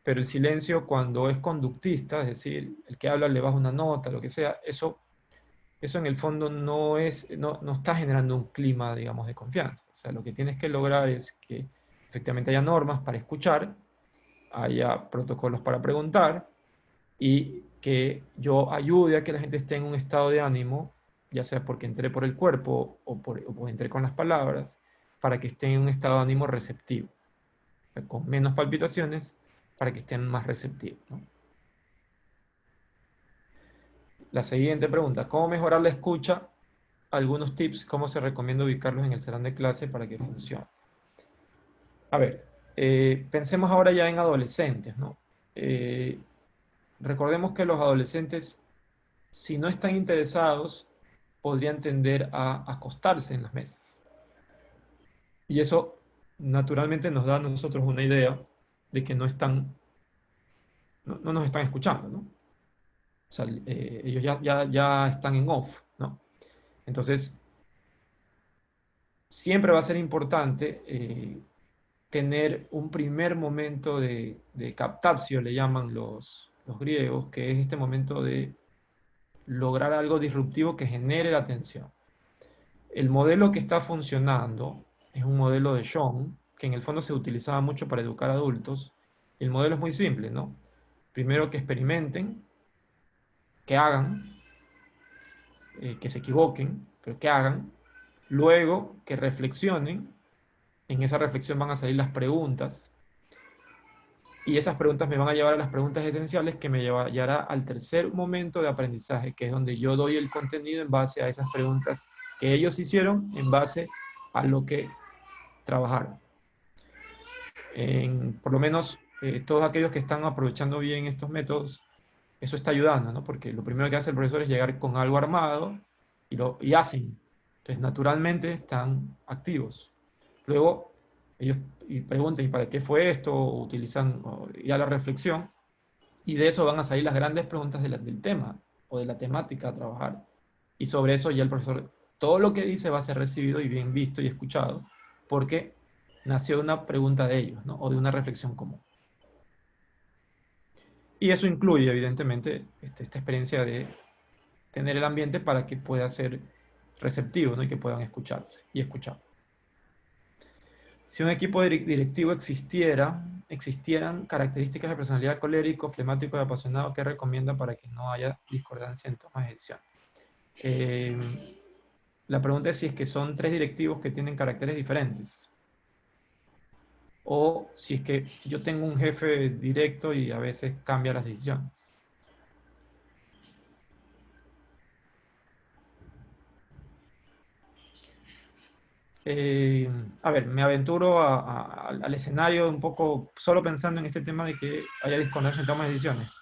Pero el silencio, cuando es conductista, es decir, el que habla le baja una nota, lo que sea, eso en el fondo no está generando un clima, digamos, de confianza. O sea, lo que tienes que lograr es que efectivamente haya normas para escuchar, haya protocolos para preguntar, y que yo ayude a que la gente esté en un estado de ánimo, ya sea porque entré por el cuerpo o entré con las palabras, para que estén en un estado de ánimo receptivo, o sea, con menos palpitaciones, para que estén más receptivos, ¿no? La siguiente pregunta: ¿cómo mejorar la escucha? Algunos tips, cómo se recomienda ubicarlos en el salón de clase para que funcione. A ver, pensemos ahora ya en adolescentes, ¿no? Recordemos que los adolescentes, si no están interesados, podrían tender a acostarse en las mesas. Y eso naturalmente nos da a nosotros una idea de que no nos están escuchando, ¿no? O sea, ellos ya están en off, ¿no? Entonces, siempre va a ser importante tener un primer momento de captatio, le llaman los griegos, que es este momento de lograr algo disruptivo que genere la atención. El modelo que está funcionando es un modelo de Schoen, que en el fondo se utilizaba mucho para educar adultos. El modelo es muy simple, ¿no? Primero que experimenten, que hagan, que se equivoquen, pero que hagan. Luego que reflexionen. En esa reflexión van a salir las preguntas. Y esas preguntas me van a llevar a las preguntas esenciales, que me llevará al tercer momento de aprendizaje, que es donde yo doy el contenido en base a esas preguntas que ellos hicieron, en base a lo que trabajaron. Por lo menos todos aquellos que están aprovechando bien estos métodos, eso está ayudando, ¿no? Porque lo primero que hace el profesor es llegar con algo armado y hacen. Entonces, naturalmente están activos. Luego, ellos preguntan, ¿y para qué fue esto? O utilizan ya la reflexión, y de eso van a salir las grandes preguntas del tema o de la temática a trabajar. Y sobre eso ya el profesor, todo lo que dice va a ser recibido y bien visto y escuchado, porque nació de una pregunta de ellos, ¿no? O de una reflexión común. Y eso incluye, evidentemente, esta experiencia de tener el ambiente para que pueda ser receptivo, ¿no? Y que puedan escucharse y escuchar. Si un equipo directivo existieran características de personalidad: colérico, flemático y apasionado, ¿qué recomienda para que no haya discordancia en tomas de decisión? La pregunta es si es que son 3 directivos que tienen caracteres diferentes, o si es que yo tengo un jefe directo y a veces cambia las decisiones. A ver, me aventuro al escenario un poco, solo pensando en este tema de que haya discordancia en toma de decisiones.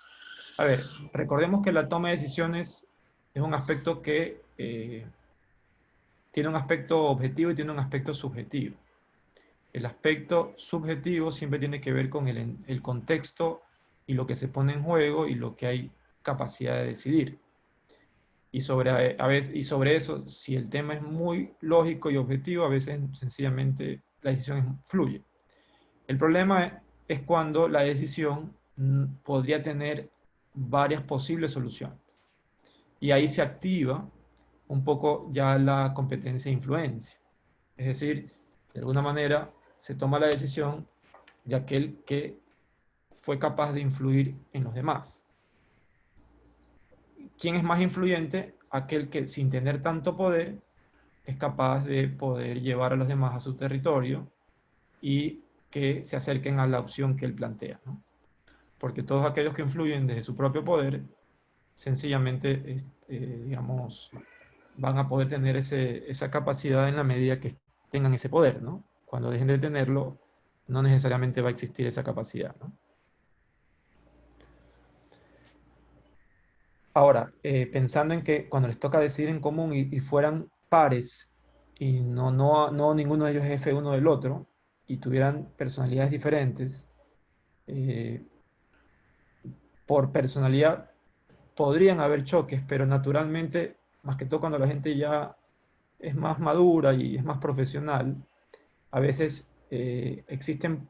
A ver, recordemos que la toma de decisiones es un aspecto que tiene un aspecto objetivo y tiene un aspecto subjetivo. El aspecto subjetivo siempre tiene que ver con el contexto y lo que se pone en juego y lo que hay capacidad de decidir. Y sobre eso, si el tema es muy lógico y objetivo, a veces sencillamente la decisión fluye. El problema es cuando la decisión podría tener varias posibles soluciones. Y ahí se activa un poco ya la competencia e influencia. Es decir, de alguna manera se toma la decisión de aquel que fue capaz de influir en los demás. ¿Quién es más influyente? Aquel que sin tener tanto poder es capaz de poder llevar a los demás a su territorio y que se acerquen a la opción que él plantea, ¿no? Porque todos aquellos que influyen desde su propio poder, sencillamente, digamos, van a poder tener esa capacidad en la medida que tengan ese poder, ¿no? Cuando dejen de tenerlo, no necesariamente va a existir esa capacidad, ¿no? Ahora, pensando en que cuando les toca decidir en común y fueran pares, y no ninguno de ellos es jefe uno del otro, y tuvieran personalidades diferentes, por personalidad podrían haber choques, pero naturalmente, más que todo cuando la gente ya es más madura y es más profesional, a veces existen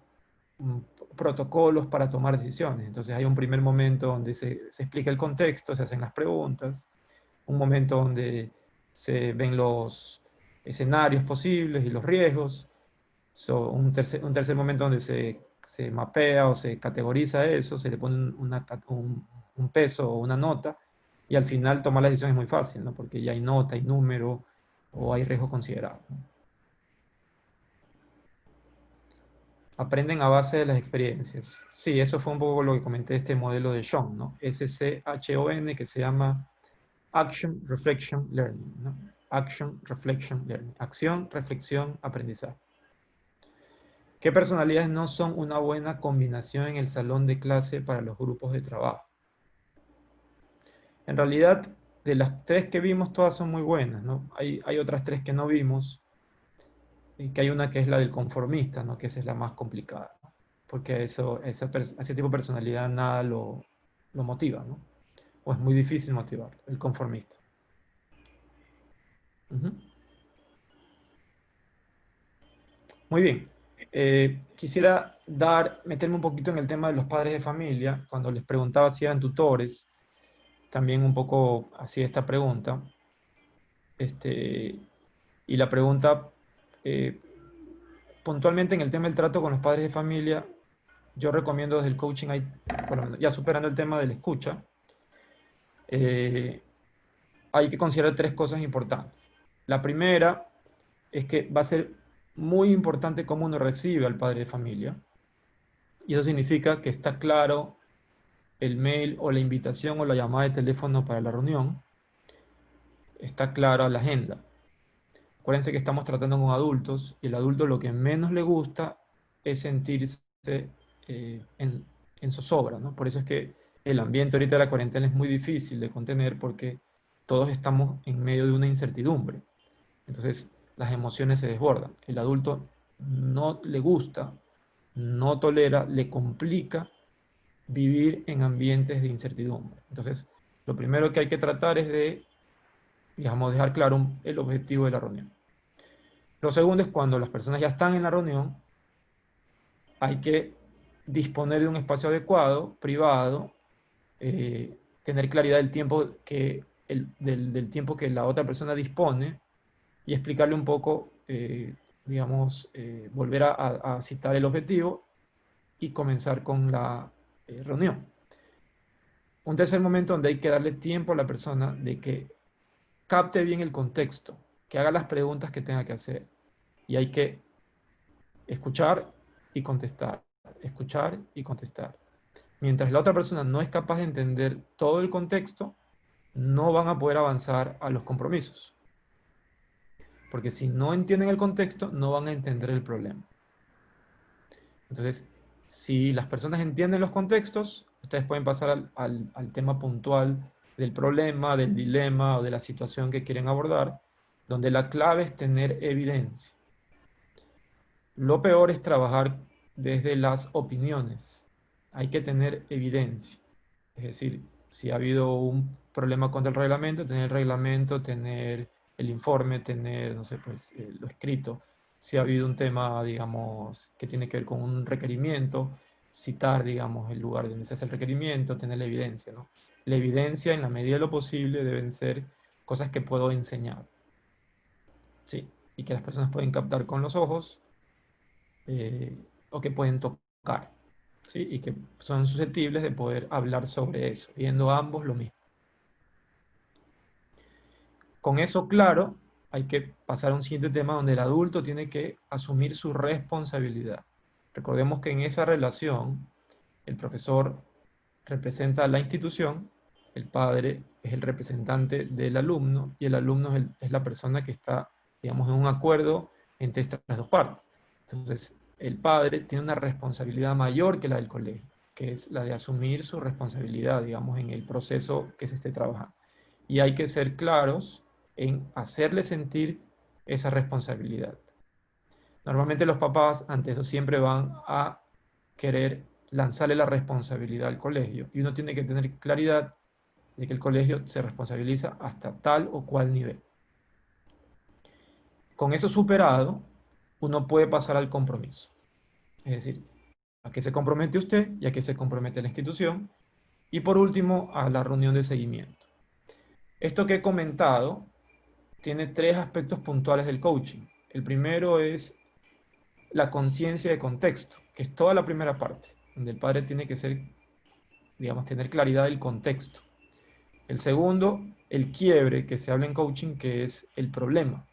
protocolos para tomar decisiones. Entonces hay un primer momento donde se explica el contexto, se hacen las preguntas, un momento donde se ven los escenarios posibles y los riesgos, un tercer momento donde se mapea o se categoriza eso, se le pone un peso o una nota, y al final tomar la decisión es muy fácil, ¿no? Porque ya hay nota, hay número o hay riesgo considerado, ¿no? Aprenden a base de las experiencias. Sí, eso fue un poco lo que comenté de este modelo de Shon, ¿no? SCHON, que se llama Action, Reflection, Learning, ¿no? Action, Reflection, Learning. Acción, reflexión, aprendizaje. ¿Qué personalidades no son una buena combinación en el salón de clase para los grupos de trabajo? En realidad, de las 3 que vimos, todas son muy buenas, ¿no? Hay otras 3 que no vimos, y que hay una que es la del conformista, ¿no? Que esa es la más complicada, ¿no? Porque ese tipo de personalidad nada lo motiva, ¿no? O es muy difícil motivarlo, el conformista. Muy bien. Quisiera meterme un poquito en el tema de los padres de familia. Cuando les preguntaba si eran tutores, también un poco hacía esta pregunta. Y la pregunta, puntualmente en el tema del trato con los padres de familia, yo recomiendo desde el coaching, ya superando el tema de la escucha, hay que considerar 3 cosas importantes. La primera es que va a ser muy importante cómo uno recibe al padre de familia. Y eso significa que está claro el mail o la invitación o la llamada de teléfono para la reunión. Está clara la agenda. Acuérdense que estamos tratando con adultos y el adulto lo que menos le gusta es sentirse en zozobra, ¿no? Por eso es que el ambiente ahorita de la cuarentena es muy difícil de contener porque todos estamos en medio de una incertidumbre. Entonces las emociones se desbordan. El adulto no le gusta, no tolera, le complica vivir en ambientes de incertidumbre. Entonces, lo primero que hay que tratar es de, digamos, dejar claro el objetivo de la reunión. Lo segundo es cuando las personas ya están en la reunión, hay que disponer de un espacio adecuado, privado, tener claridad del tiempo del tiempo que la otra persona dispone y explicarle un poco, digamos, volver a citar el objetivo y comenzar con la reunión. Un tercer momento donde hay que darle tiempo a la persona de que capte bien el contexto, que haga las preguntas que tenga que hacer. Y hay que escuchar y contestar, escuchar y contestar. Mientras la otra persona no es capaz de entender todo el contexto, no van a poder avanzar a los compromisos. Porque si no entienden el contexto, no van a entender el problema. Entonces, si las personas entienden los contextos, ustedes pueden pasar al tema puntual del problema, del dilema o de la situación que quieren abordar, donde la clave es tener evidencia. Lo peor es trabajar desde las opiniones. Hay que tener evidencia. Es decir, si ha habido un problema contra el reglamento, tener el reglamento, tener el informe, tener, no sé, pues lo escrito. Si ha habido un tema, digamos, que tiene que ver con un requerimiento, citar, digamos, el lugar donde se hace el requerimiento, tener la evidencia, ¿no? La evidencia, en la medida de lo posible, deben ser cosas que puedo enseñar, ¿sí? Y que las personas pueden captar con los ojos, o que pueden tocar. ¿sí? Y que son susceptibles de poder hablar sobre eso, viendo ambos lo mismo. Con eso claro, hay que pasar a un siguiente tema donde el adulto tiene que asumir su responsabilidad. Recordemos que en esa relación, el profesor representa a la institución, el padre es el representante del alumno y el alumno es la persona que está, digamos, en un acuerdo entre estas dos partes. Entonces, el padre tiene una responsabilidad mayor que la del colegio, que es la de asumir su responsabilidad, digamos, en el proceso que se esté trabajando. Y hay que ser claros en hacerle sentir esa responsabilidad. Normalmente los papás ante eso siempre van a querer lanzarle la responsabilidad al colegio y uno tiene que tener claridad de que el colegio se responsabiliza hasta tal o cual nivel. Con eso superado, uno puede pasar al compromiso. Es decir, a qué se compromete usted y a qué se compromete la institución. Y por último, a la reunión de seguimiento. Esto que he comentado tiene 3 aspectos puntuales del coaching. El primero es la conciencia de contexto, que es toda la primera parte, donde el padre tiene que ser, digamos, tener claridad del contexto. El segundo, el quiebre que se habla en coaching, que es el problema,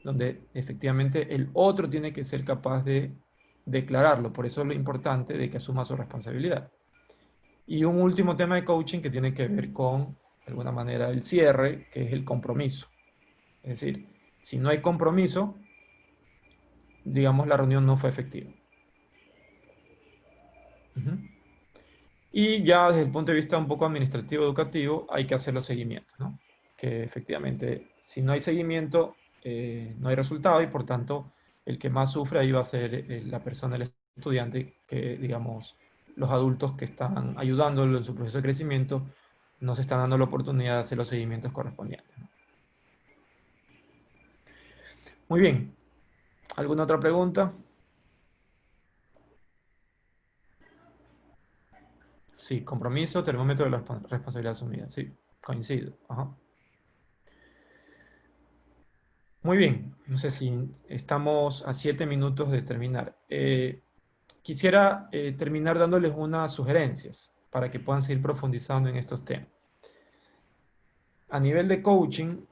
donde efectivamente el otro tiene que ser capaz de declararlo. Por eso es lo importante de que asuma su responsabilidad. Y un último tema de coaching que tiene que ver con, de alguna manera, el cierre, que es el compromiso. Es decir, si no hay compromiso, digamos, la reunión no fue efectiva. Y ya desde el punto de vista un poco administrativo, educativo, hay que hacer los seguimientos, ¿no? Que efectivamente, si no hay seguimiento, no hay resultado y por tanto, el que más sufre ahí va a ser la persona, el estudiante, que digamos, los adultos que están ayudándolo en su proceso de crecimiento, no se están dando la oportunidad de hacer los seguimientos correspondientes, ¿no? Muy bien. ¿Alguna otra pregunta? Sí, compromiso, termómetro de la responsabilidad asumida. Sí, coincido. Ajá. Muy bien, no sé si estamos a 7 minutos de terminar. Quisiera terminar dándoles unas sugerencias para que puedan seguir profundizando en estos temas. A nivel de coaching,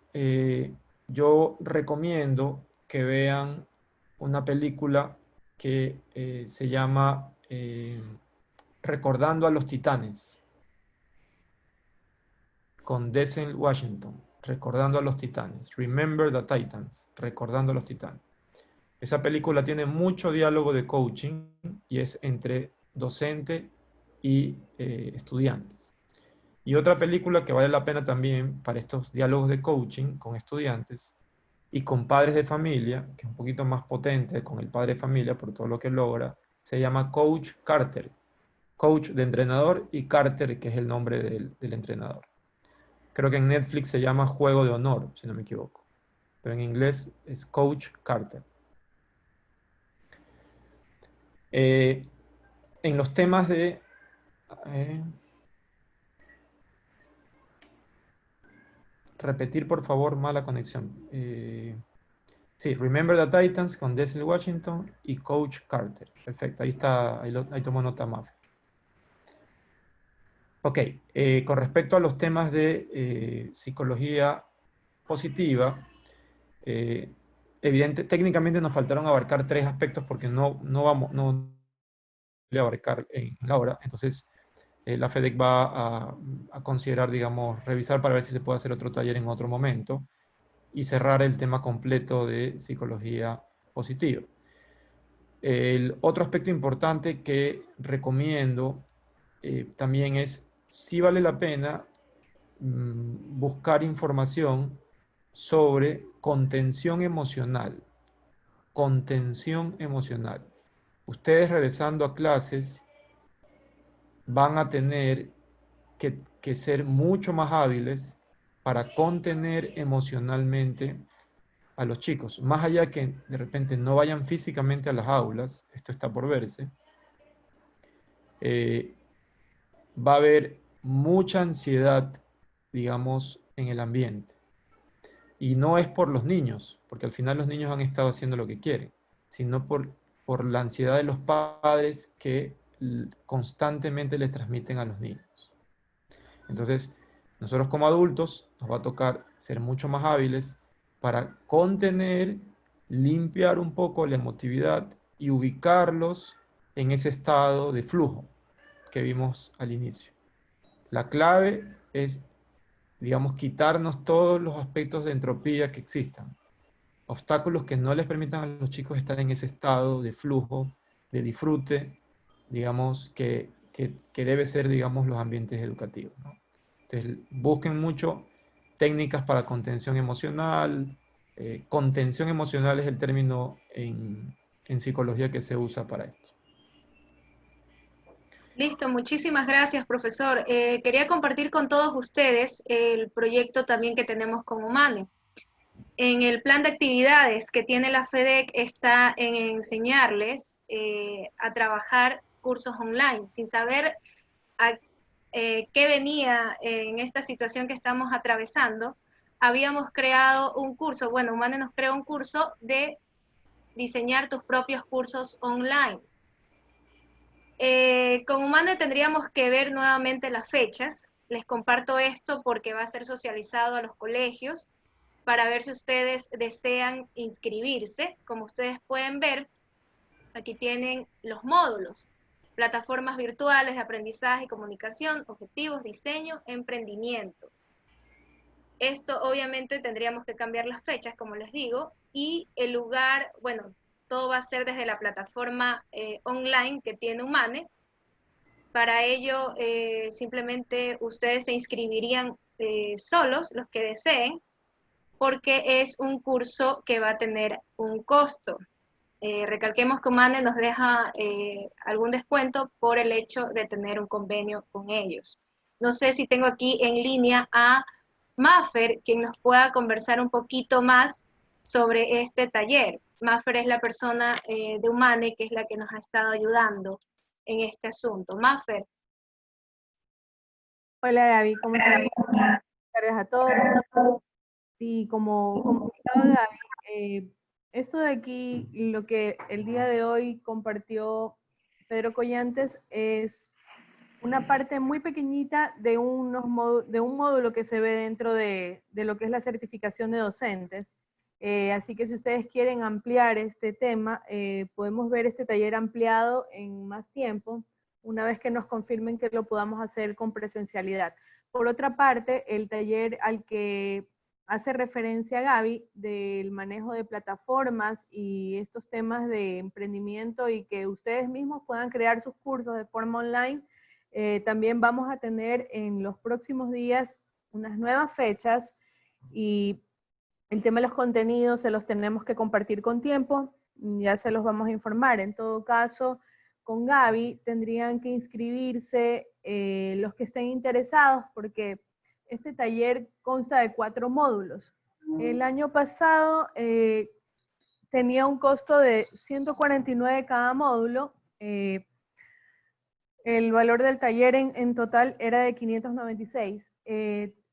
yo recomiendo que vean una película que se llama Recordando a los Titanes, con Denzel Washington. Recordando a los Titanes. Remember the Titans. Recordando a los Titanes. Esa película tiene mucho diálogo de coaching y es entre docente y estudiantes. Y otra película que vale la pena también para estos diálogos de coaching con estudiantes y con padres de familia, que es un poquito más potente con el padre de familia por todo lo que logra, se llama Coach Carter. Coach de entrenador y Carter, que es el nombre del entrenador. Creo que en Netflix se llama Juego de Honor, si no me equivoco. Pero en inglés es Coach Carter. En los temas de... repetir, por favor, mala conexión. Sí, Remember the Titans con Denzel Washington y Coach Carter. Perfecto, ahí está, ahí tomo nota más. Ok, con respecto a los temas de psicología positiva, técnicamente nos faltaron abarcar 3 aspectos porque no vamos a abarcar en la hora. Entonces, la FEDEC va a considerar, digamos, revisar para ver si se puede hacer otro taller en otro momento y cerrar el tema completo de psicología positiva. El otro aspecto importante que recomiendo también es si vale la pena buscar información sobre contención emocional. Contención emocional. Ustedes regresando a clases van a tener que ser mucho más hábiles para contener emocionalmente a los chicos. Más allá que de repente no vayan físicamente a las aulas, esto está por verse, va a haber mucha ansiedad, digamos, en el ambiente. Y no es por los niños, porque al final los niños han estado haciendo lo que quieren, sino por por la ansiedad de los padres que constantemente les transmiten a los niños. Entonces, nosotros como adultos nos va a tocar ser mucho más hábiles para contener, limpiar un poco la emotividad y ubicarlos en ese estado de flujo que vimos al inicio. La clave es, digamos, quitarnos todos los aspectos de entropía que existan, obstáculos que no les permitan a los chicos estar en ese estado de flujo, de disfrute, digamos, que debe ser, digamos, los ambientes educativos, ¿no? Entonces, busquen mucho técnicas para contención emocional. Contención emocional es el término en psicología que se usa para esto.
Listo, muchísimas gracias, profesor. Quería compartir con todos ustedes el proyecto también que tenemos con Humane. En el plan de actividades que tiene la FEDEC está en enseñarles a trabajar cursos online, sin saber qué venía en esta situación que estamos atravesando. Habíamos creado un curso, bueno, Humane nos creó un curso de diseñar tus propios cursos online. Con Humane tendríamos que ver nuevamente las fechas. Les comparto esto porque va a ser socializado a los colegios para ver si ustedes desean inscribirse. Como ustedes pueden ver, aquí tienen los módulos: plataformas virtuales de aprendizaje y comunicación, objetivos, diseño, emprendimiento. Esto obviamente tendríamos que cambiar las fechas, como les digo, y el lugar, bueno, todo va a ser desde la plataforma online que tiene Humane. Para ello, simplemente ustedes se inscribirían solos, los que deseen, porque es un curso que va a tener un costo. Recalquemos que Humane nos deja algún descuento por el hecho de tener un convenio con ellos. No sé si tengo aquí en línea a Maffer, quien nos pueda conversar un poquito más sobre este taller. Maffer es la persona de Humane que es la que nos ha estado ayudando en este asunto. Maffer.
Hola Gaby, ¿cómo estás? Buenas tardes a todos. Sí, como comentaba Gaby, esto de aquí, lo que el día de hoy compartió Pedro Collantes es una parte muy pequeñita de un módulo que se ve dentro de lo que es la certificación de docentes. Así que si ustedes quieren ampliar este tema, podemos ver este taller ampliado en más tiempo, una vez que nos confirmen que lo podamos hacer con presencialidad. Por otra parte, el taller al que hace referencia Gaby del manejo de plataformas y estos temas de emprendimiento y que ustedes mismos puedan crear sus cursos de forma online, también vamos a tener en los próximos días unas nuevas fechas y el tema de los contenidos se los tenemos que compartir con tiempo, ya se los vamos a informar. En todo caso, con Gaby tendrían que inscribirse los que estén interesados porque este taller consta de 4 módulos. El año pasado tenía un costo de 149 cada módulo. El valor del taller en total era de 596.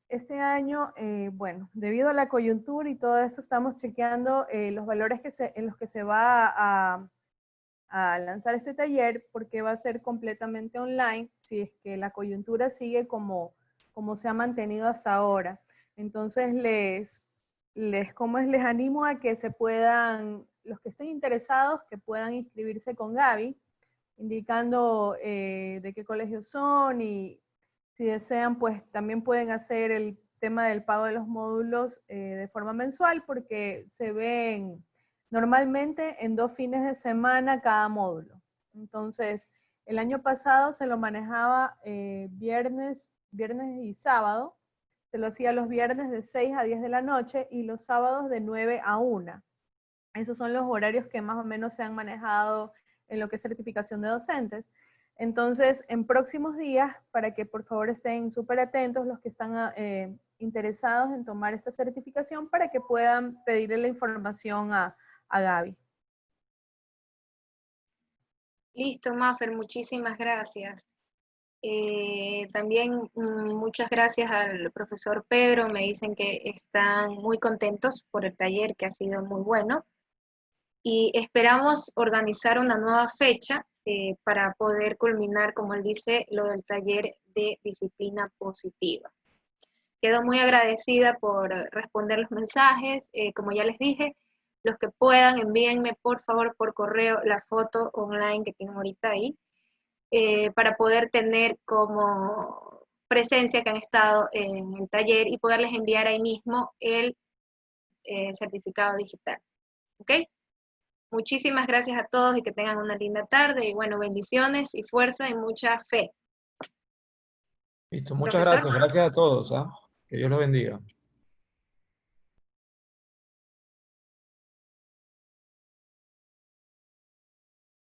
Este año, bueno, debido a la coyuntura y todo esto, estamos chequeando los valores en los que se va a lanzar este taller, porque va a ser completamente online, si es que la coyuntura sigue como se ha mantenido hasta ahora. Entonces, les animo a que se puedan, los que estén interesados, que puedan inscribirse con Gaby, indicando de qué colegios son y si desean, pues también pueden hacer el tema del pago de los módulos de forma mensual porque se ven normalmente en 2 fines de semana cada módulo. Entonces, el año pasado se lo manejaba viernes y sábado. Se lo hacía los viernes de 6 a 10 de la noche y los sábados de 9 a 1. Esos son los horarios que más o menos se han manejado en lo que es certificación de docentes. Entonces, en próximos días, para que por favor estén súper atentos los que están interesados en tomar esta certificación para que puedan pedirle la información a Gaby.
Listo, Maffer, muchísimas gracias. También muchas gracias al profesor Pedro, me dicen que están muy contentos por el taller, que ha sido muy bueno. y esperamos organizar una nueva fecha para poder culminar, como él dice, lo del taller de disciplina positiva. Quedo muy agradecida por responder los mensajes. Como ya les dije, los que puedan, envíenme por favor por correo la foto online que tienen ahorita ahí, para poder tener como presencia que han estado en el taller y poderles enviar ahí mismo el certificado digital. ¿Ok? Muchísimas gracias a todos y que tengan una linda tarde. Y bueno, bendiciones y fuerza y mucha fe.
Listo, muchas
Profesor.
gracias. Gracias a todos. ¿Ah? Que Dios los bendiga.